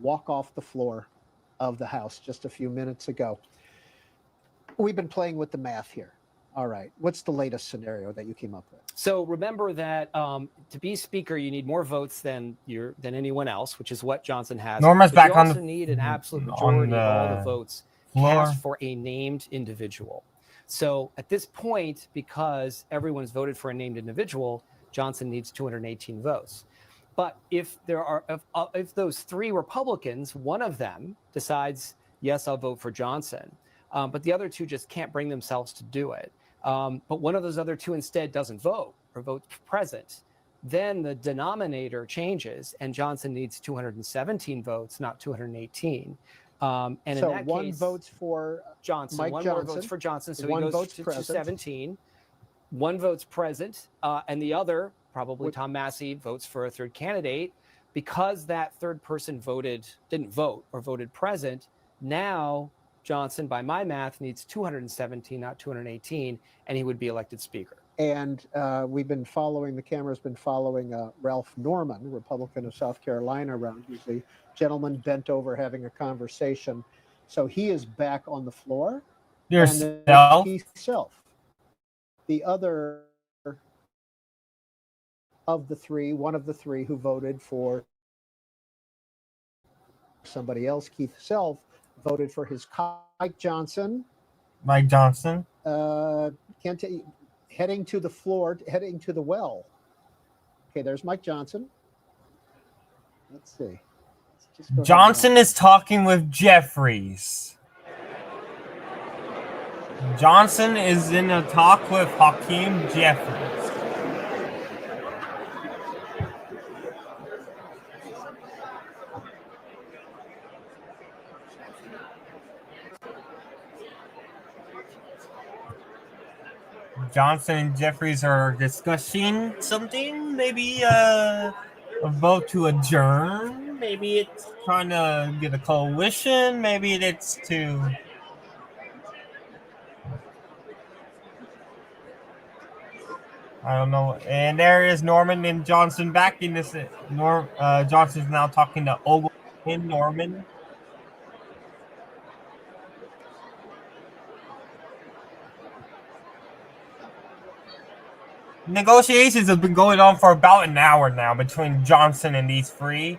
walk off the floor of the House just a few minutes ago. We've been playing with the math here. All right, what's the latest scenario that you came up with? So remember that to be Speaker, you need more votes than anyone else, which is what Johnson has. Norma's but back you on also need an absolute majority of all the votes cast for a named individual. So at this point, because everyone's voted for a named individual, Johnson needs 218 votes. But if those 3 Republicans, one of them decides, yes, I'll vote for Johnson, but the other two just can't bring themselves to do it. But one of those other two instead doesn't vote or votes present. Then the denominator changes, and Johnson needs 217 votes, not 218. And So in that one case, votes for Johnson. Mike One Johnson. more votes for Johnson, so One he goes votes to present. 217. One votes present, and the other, probably Tom Massey, votes for a third candidate. Because that third person didn't vote or voted present, now Johnson, by my math, needs 217, not 218, and he would be elected speaker. And the camera's been following Ralph Norman, Republican of South Carolina, around. He's the gentleman bent over having a conversation. So he is back on the floor. Yourself. And Keith Self, the other of the three, one of the three who voted for somebody else, Keith Self, voted for his Mike Johnson. Mike Johnson. Can't tell you. Heading to the floor, heading to the well. Okay, there's Mike Johnson. Let's see. Johnson is talking with Jeffries. Johnson is in a talk with Hakeem Jeffries. Johnson and Jeffries are discussing something, maybe a vote to adjourn, maybe it's trying to get a coalition, maybe it's to... I don't know. And there is Norman and Johnson backing this. Johnson's now talking to Ogle and Norman. Negotiations have been going on for about an hour now between Johnson and these three.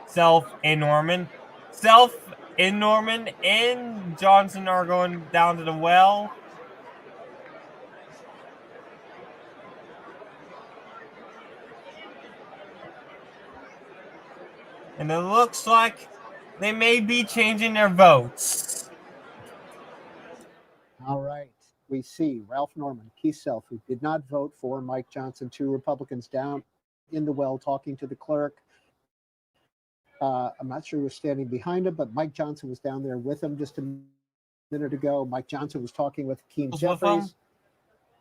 Self and Norman. Self and Norman and Johnson are going down to the well. And it looks like they may be changing their votes. All right. We see Ralph Norman, Keith Self, who did not vote for Mike Johnson, two Republicans down in the well talking to the clerk. I'm not sure who was standing behind him, but Mike Johnson was down there with him just a minute ago. Mike Johnson was talking with Hakeem Jeffries.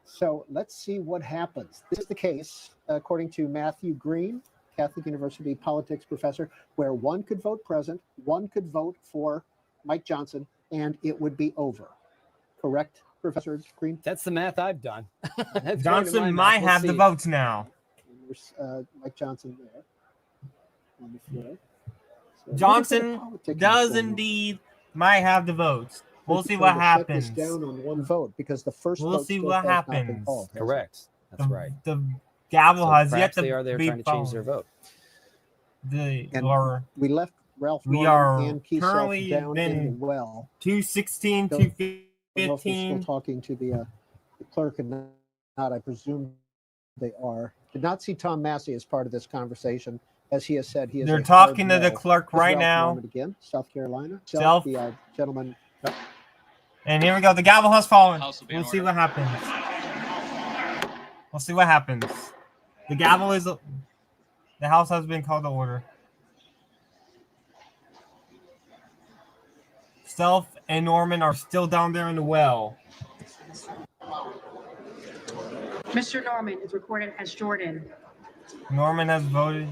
So let's see what happens. This is the case, according to Matthew Green, Catholic University politics professor, where one could vote present, one could vote for Mike Johnson, and it would be over. Correct, Professor Green? That's the math I've done. Johnson might have the votes now. There's Mike Johnson there on the floor. So Johnson does indeed might have the votes. We'll see what happens. Shut this down on one vote because the first we'll see what happens. Correct. That's right. The gavel has yet to they are there be trying to change their vote. We left Ralph we Norman are and Keith currently down in the been well. 216, Still 215. talking to the clerk and not. I presume they are. Did not see Tom Massey as part of this conversation. As he has said, he is. They're talking to the clerk right now. Norman again, South Carolina. Self. The gentleman. And here we go. The gavel has fallen. We'll see what happens. We'll see what happens. The gavel is... The House has been called to order. Self and Norman are still down there in the well. Mr. Norman is recorded as Jordan. Norman has voted.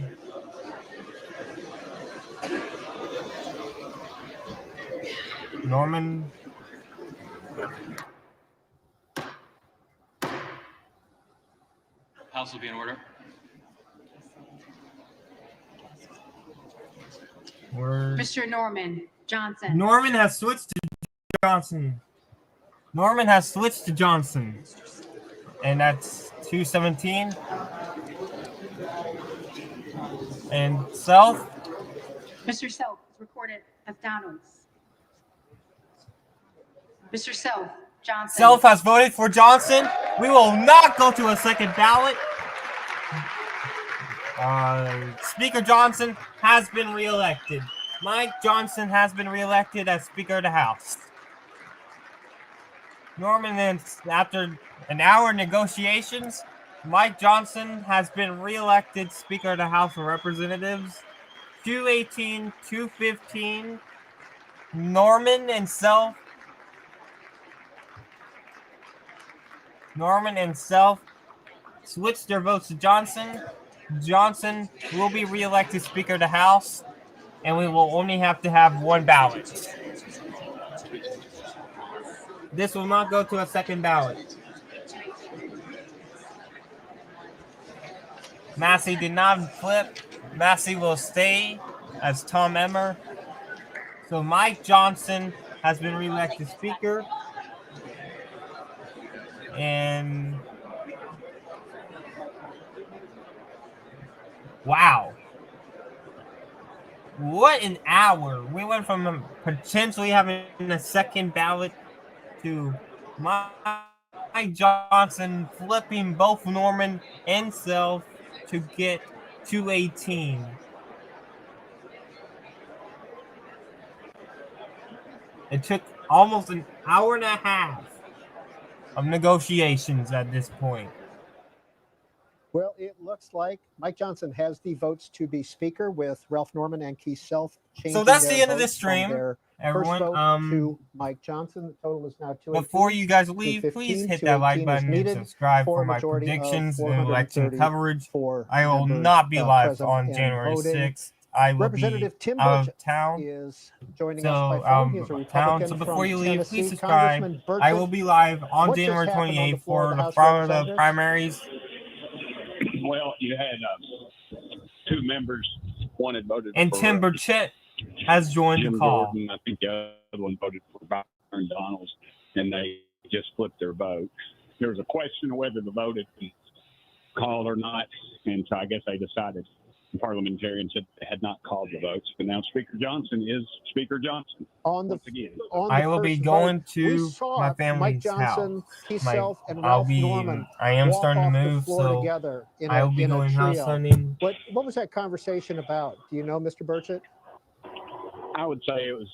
Norman. House will be in order. Mr. Norman Johnson. Norman has switched to Johnson. Norman has switched to Johnson. And that's 217. And Self. Mr. Self is recorded as Donalds. Mr. Self, Johnson. Self has voted for Johnson. We will not go to a second ballot. Speaker Johnson has been reelected. Mike Johnson has been reelected as Speaker of the House. Norman, then after an hour of negotiations, Mike Johnson has been reelected Speaker of the House of Representatives. 218, 215. Norman and Self switched their votes to Johnson. Johnson will be reelected Speaker of the House, and we will only have to have one ballot. This will not go to a second ballot. Massey did not flip. Massey will stay as Tom Emmer. So Mike Johnson has been reelected Speaker. And wow. What an hour. We went from potentially having a second ballot to Mike Johnson flipping both Norman and Self to get 218. It took almost an hour and a half of negotiations at this point. Well, it looks like Mike Johnson has the votes to be Speaker, with Ralph Norman and Keith Self changing So that's their the end of this votes from stream, their everyone. first vote to Mike Johnson. The total is now 218. Before you guys leave, please hit that like button and subscribe for my predictions and election coverage. I will not be live on January 6th. I will be out of town. Is joining us by phone. He's a Republican So before you from leave, Tennessee. please subscribe. Congressman Burchett, I will be live on what just January happened on the 28th floor of for the the House of Florida Representatives? primaries. Well, you had two members. One had voted And for Tim Burchett has joined Jim the call. Jordan. I think the other one voted for Byron Donalds, and they just flipped their vote. There was a question of whether the vote had been called or not, and so I guess they decided. The parliamentarian said they had not called the votes, but now Speaker Johnson is Speaker Johnson. Once again, I will be going to my family's house. I am starting to move, so I will be going house hunting. What was that conversation about? Do you know, Mr. Burchett? I would say it was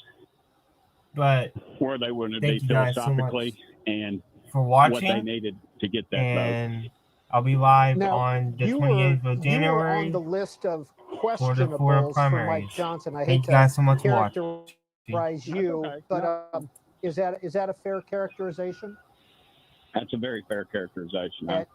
but where they wanted to thank be you guys so philosophically much and for watching. what they needed to get that and vote. I'll be live Now, on the you 28th were of January on the list of for the Florida questionables for primaries. Mike Johnson. I hate Thank you guys so much for characterize watching. you, Okay. but is that a fair characterization? That's a very fair characterization. And,